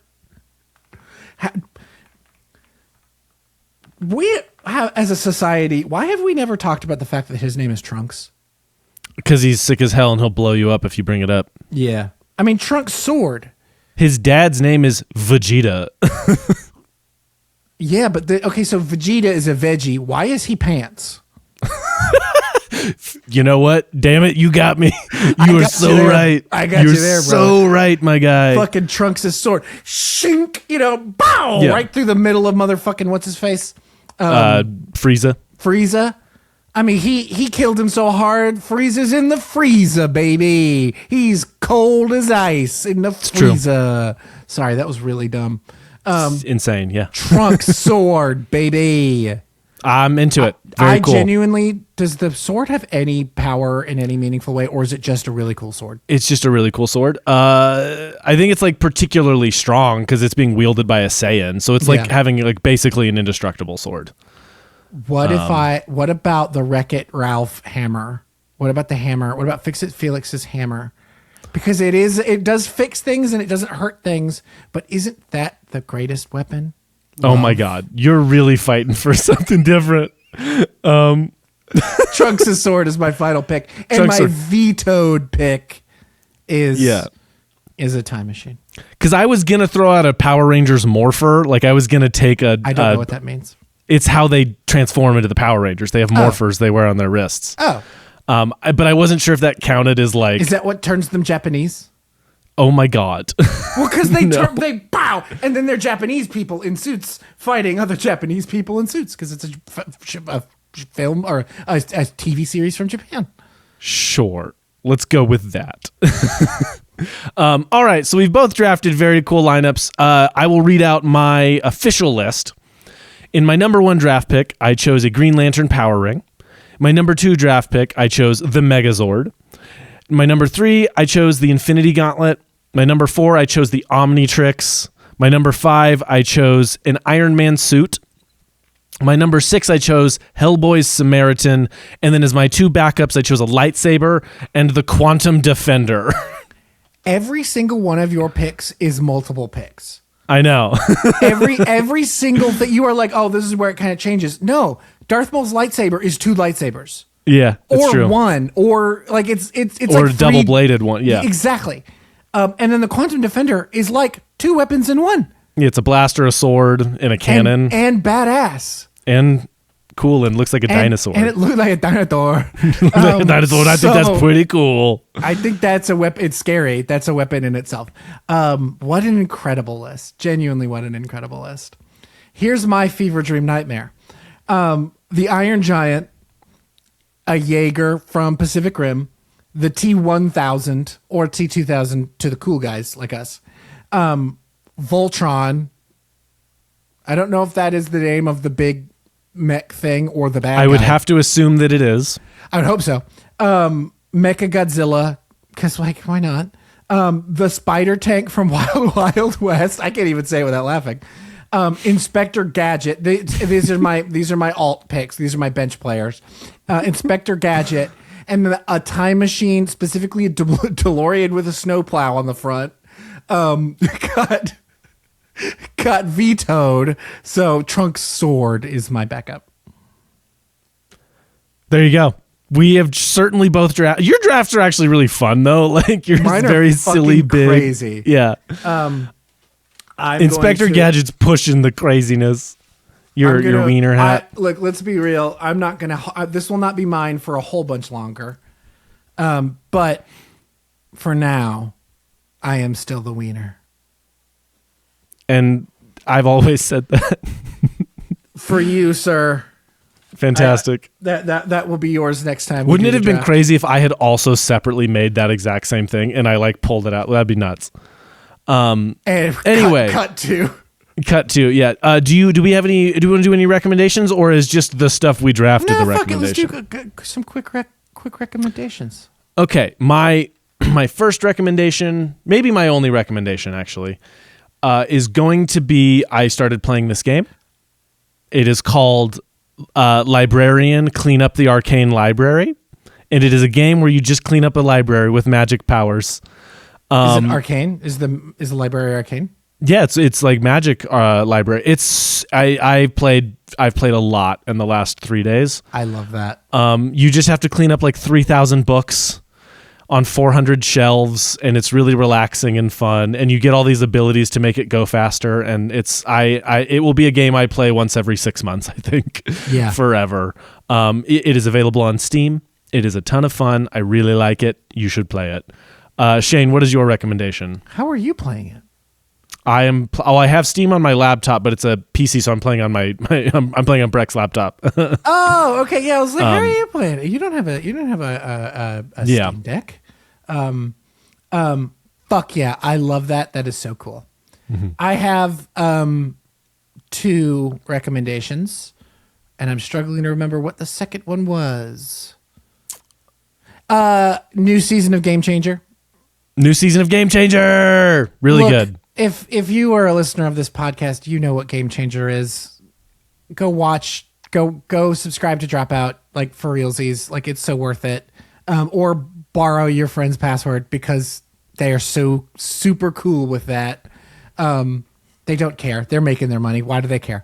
[SPEAKER 1] We have, as a society, why have we never talked about the fact that his name is Trunks?
[SPEAKER 2] Because he's sick as hell and he'll blow you up if you bring it up.
[SPEAKER 1] Yeah. I mean, Trunks' sword.
[SPEAKER 2] His dad's name is Vegeta.
[SPEAKER 1] Yeah, but okay, so Vegeta is a veggie. Why is he pants?
[SPEAKER 2] You know what? Damn it, you got me. You are so right.
[SPEAKER 1] I got you there, bro.
[SPEAKER 2] So right, my guy.
[SPEAKER 1] Fucking Trunks' sword. Shink, bow,
[SPEAKER 2] Yeah.
[SPEAKER 1] right through the middle of motherfucking, what's his face?
[SPEAKER 2] Frieza.
[SPEAKER 1] Frieza. I mean, he killed him so hard. Frieza's in the freezer, baby. He's cold as ice in the freezer. Sorry, that was really dumb.
[SPEAKER 2] It's insane, yeah.
[SPEAKER 1] Trunks' sword, baby.
[SPEAKER 2] I'm into it. Very cool.
[SPEAKER 1] Genuinely, does the sword have any power in any meaningful way, or is it just a really cool sword?
[SPEAKER 2] It's just a really cool sword. I think it's like particularly strong because it's being wielded by a Saiyan. So it's like having like basically an indestructible sword.
[SPEAKER 1] What about the Wreck-It Ralph hammer? What about the hammer? What about Fix-It Felix's hammer? Because it does fix things and it doesn't hurt things, but isn't that the greatest weapon?
[SPEAKER 2] Oh my God. You're really fighting for something different.
[SPEAKER 1] Trunks' sword is my final pick. And my vetoed pick is is a time machine.
[SPEAKER 2] Because I was going to throw out a Power Rangers morpher. Like I was going to take a...
[SPEAKER 1] I don't know what that means.
[SPEAKER 2] It's how they transform into the Power Rangers. They have morphers they wear on their wrists.
[SPEAKER 1] Oh.
[SPEAKER 2] But I wasn't sure if that counted as like...
[SPEAKER 1] Is that what turns them Japanese?
[SPEAKER 2] Oh my God.
[SPEAKER 1] Well, because they bow, and then they're Japanese people in suits fighting other Japanese people in suits because it's a film or a TV series from Japan.
[SPEAKER 2] Sure. Let's go with that. All right. So we've both drafted very cool lineups. I will read out my official list. In my number 1 draft pick, I chose a Green Lantern Power Ring. My number 2 draft pick, I chose the Megazord. My number 3, I chose the Infinity Gauntlet. My number 4, I chose the Omnitrix. My number 5, I chose an Iron Man suit. My number 6, I chose Hellboy's Samaritan. And then as my 2 backups, I chose a lightsaber and the Quantum Defender.
[SPEAKER 1] Every single one of your picks is multiple picks.
[SPEAKER 2] I know.
[SPEAKER 1] every single thing you are like, oh, this is where it kind of changes. No, Darth Maul's lightsaber is 2 lightsabers.
[SPEAKER 2] Yeah, that's
[SPEAKER 1] or
[SPEAKER 2] true.
[SPEAKER 1] one, or like it's
[SPEAKER 2] or
[SPEAKER 1] like
[SPEAKER 2] a double bladed one. Yeah,
[SPEAKER 1] exactly. And then the Quantum Defender is like 2 weapons in one.
[SPEAKER 2] Yeah, it's a blaster, a sword, and a cannon,
[SPEAKER 1] and badass,
[SPEAKER 2] and cool, and looks like a dinosaur.
[SPEAKER 1] And it looked like a dinosaur.
[SPEAKER 2] Dinosaur. I think that's pretty cool.
[SPEAKER 1] I think that's a weapon. It's scary. That's a weapon in itself. What an incredible list! Genuinely, what an incredible list. Here's my fever dream nightmare: the Iron Giant, a Jaeger from Pacific Rim, the T-1000 or T-2000 to the cool guys like us, Voltron. I don't know if that is the name of the big mech thing or the bad guy.
[SPEAKER 2] I would have to assume that it is.
[SPEAKER 1] I would hope so. Mecha Godzilla, because like why not? The Spider Tank from Wild Wild West. I can't even say it without laughing. Inspector Gadget. These are my alt picks. These are my bench players. Inspector Gadget, and then a time machine, specifically a DeLorean with a snowplow on the front. Got vetoed. So Trunks' sword is my backup.
[SPEAKER 2] There you go. We have certainly both drafted. Your drafts are actually really fun though. Like yours
[SPEAKER 1] Mine
[SPEAKER 2] is very silly, big,
[SPEAKER 1] crazy.
[SPEAKER 2] Yeah. Inspector Gadget's pushing the craziness. Your wiener hat.
[SPEAKER 1] Look, let's be real. I'm not gonna. This will not be mine for a whole bunch longer. But for now, I am still the wiener.
[SPEAKER 2] And I've always said that.
[SPEAKER 1] For you, sir.
[SPEAKER 2] Fantastic.
[SPEAKER 1] That will be yours next time.
[SPEAKER 2] Wouldn't it have been crazy if I had also separately made that exact same thing and I like pulled it out? That'd be nuts. Anyway,
[SPEAKER 1] cut to.
[SPEAKER 2] Yeah. Do we want to do any recommendations, or is just the stuff we drafted the recommendation?
[SPEAKER 1] Let's do some quick recommendations.
[SPEAKER 2] Okay, my first recommendation, maybe my only recommendation actually, is going to be I started playing this game. It is called Librarian Clean Up the Arcane Library, and it is a game where you just clean up a library with magic powers.
[SPEAKER 1] Is it arcane? Is the library arcane?
[SPEAKER 2] Yeah, it's like magic library. I've played a lot in the last 3 days.
[SPEAKER 1] I love that.
[SPEAKER 2] You just have to clean up like 3,000 books on 400 shelves, and it's really relaxing and fun. And you get all these abilities to make it go faster. And it will be a game I play once every 6 months, I think.
[SPEAKER 1] Yeah,
[SPEAKER 2] forever. It is available on Steam. It is a ton of fun. I really like it. You should play it. Shane, what is your recommendation?
[SPEAKER 1] How are you playing it?
[SPEAKER 2] I have Steam on my laptop, but it's a PC, so I'm playing on I'm playing on Breck's laptop.
[SPEAKER 1] Oh, okay. Yeah, I was like, how are you playing it? You don't have a Steam Deck. Fuck yeah, I love that. That is so cool. Mm-hmm. I have 2 recommendations, and I'm struggling to remember what the second one was. New season of Game Changer.
[SPEAKER 2] New season of Game Changer. Really good.
[SPEAKER 1] If you are a listener of this podcast, you know what Game Changer is. Go watch, go subscribe to Dropout, like for realsies. Like it's so worth it. Or borrow your friend's password because they are so super cool with that. They don't care. They're making their money. Why do they care?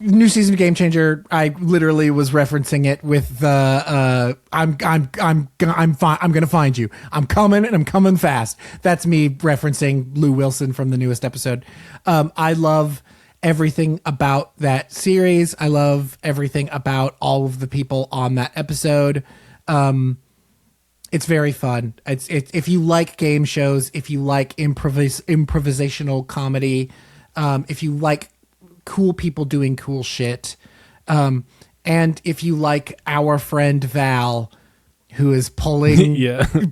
[SPEAKER 1] New season of Game Changer. I literally was referencing it with the I'm fine. I'm gonna find you. I'm coming and I'm coming fast. That's me referencing Lou Wilson from the newest episode. I love everything about that series. I love everything about all of the people on that episode. It's very fun. It's if you like game shows, if you like improvisational comedy, if you like cool people doing cool shit, and if you like our friend Val, who is pulling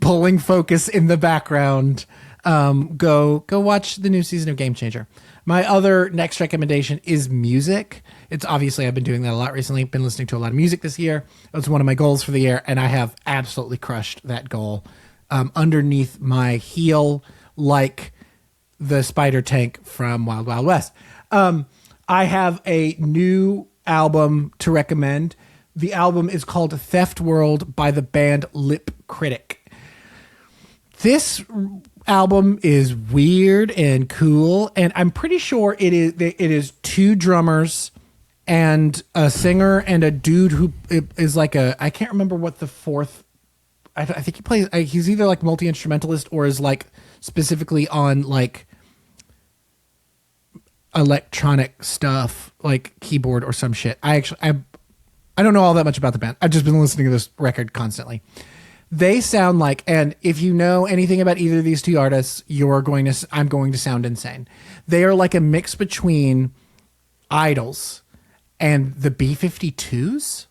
[SPEAKER 1] pulling focus in the background, go watch the new season of Game Changer. My other next recommendation is music. It's obviously I've been doing that a lot recently. Been listening to a lot of music this year. It was one of my goals for the year, and I have absolutely crushed that goal. Underneath my heel, like the spider tank from Wild Wild West. I have a new album to recommend. The album is called Theft World by the band Lip Critic. This album is weird and cool, and I'm pretty sure it is two drummers and a singer and a dude who is like I can't remember what the fourth. I think he plays. He's either like multi-instrumentalist or is like specifically on like electronic stuff, like keyboard or some shit. I don't know all that much about the band. I've just been listening to this record constantly. They sound like, and if you know anything about either of these two artists, I'm going to sound insane. They are like a mix between Idols and the B-52s.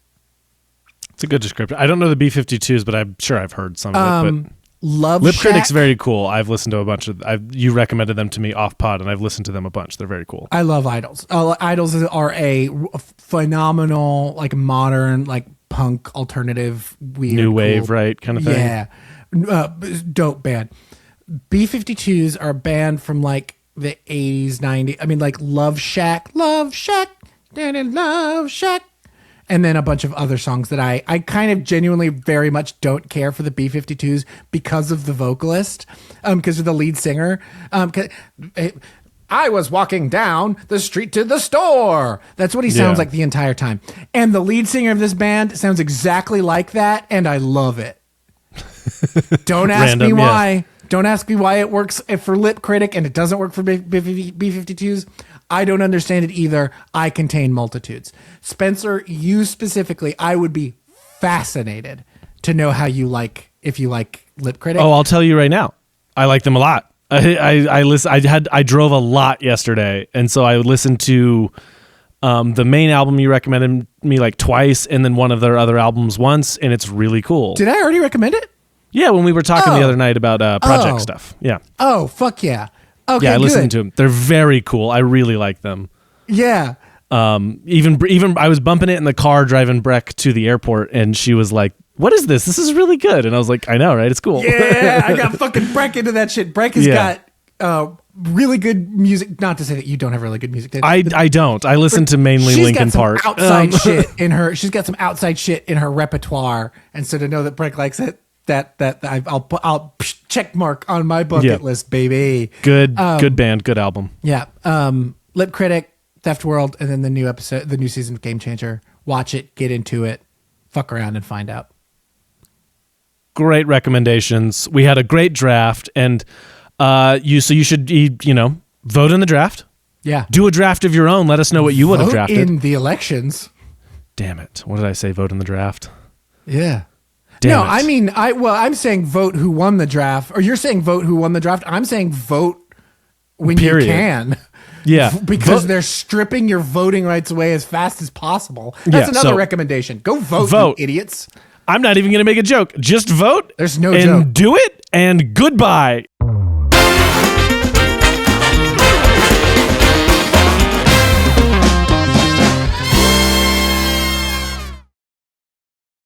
[SPEAKER 2] It's a good description. I don't know the B-52s, but I'm sure I've heard some of it. But
[SPEAKER 1] Lip
[SPEAKER 2] Critic's very cool. I've listened to a bunch of. You recommended them to me off pod, and I've listened to them a bunch. They're very cool.
[SPEAKER 1] I love Idols. Idols are a phenomenal, like modern, like punk alternative, weird,
[SPEAKER 2] new wave,
[SPEAKER 1] cool,
[SPEAKER 2] right? Kind of thing.
[SPEAKER 1] Yeah, dope band. B-52s are a band from like the 80s, 90s. I mean, like Love Shack, Danny Love Shack. And then a bunch of other songs that I kind of genuinely very much don't care for the B-52s because of the vocalist, because of the lead singer. I was walking down the street to the store. That's what he sounds like the entire time. And the lead singer of this band sounds exactly like that, and I love it. Don't ask me why. Yeah. Don't ask me why it works for Lip Critic and it doesn't work for B-52s. I don't understand it either. I contain multitudes. Spencer, you specifically, I would be fascinated to know how you like, if you like Lip Critic.
[SPEAKER 2] Oh, I'll tell you right now. I like them a lot. I drove a lot yesterday, and so I listened to the main album you recommended me like twice, and then one of their other albums once, and it's really cool.
[SPEAKER 1] Did I already recommend it?
[SPEAKER 2] Yeah, when we were talking the other night about project stuff. Yeah.
[SPEAKER 1] Oh, fuck yeah. Okay,
[SPEAKER 2] yeah, I listened to them. They're very cool. I really like them.
[SPEAKER 1] Yeah.
[SPEAKER 2] Even I was bumping it in the car driving Breck to the airport, and she was like, "What is this? This is really good." And I was like, "I know, right? It's cool."
[SPEAKER 1] Yeah, I got fucking Breck into that shit. Breck has got really good music. Not to say that you don't have really good music.
[SPEAKER 2] I don't. I listen to mainly Linkin Park.
[SPEAKER 1] Outside shit in her. She's got some outside shit in her repertoire, and so to know that Breck likes it. I'll check mark on my bucket list, baby.
[SPEAKER 2] Good band, good album.
[SPEAKER 1] Yeah. Lip Critic, Theft World, and then the new season of Game Changer. Watch it, get into it, fuck around and find out.
[SPEAKER 2] Great recommendations. We had a great draft, and you should vote in the draft. Yeah. Do a draft of your own. Let us know what you would have drafted
[SPEAKER 1] in the elections.
[SPEAKER 2] Damn it! What did I say? Vote in the draft.
[SPEAKER 1] Yeah.
[SPEAKER 2] Damn it.
[SPEAKER 1] I mean, I'm saying vote who won the draft, or you're saying vote who won the draft. I'm saying vote when you can.
[SPEAKER 2] Yeah.
[SPEAKER 1] Because they're stripping your voting rights away as fast as possible. That's another recommendation. Go vote, you idiots.
[SPEAKER 2] I'm not even going to make a joke. Just vote.
[SPEAKER 1] There's no joke.
[SPEAKER 2] And do it, and goodbye.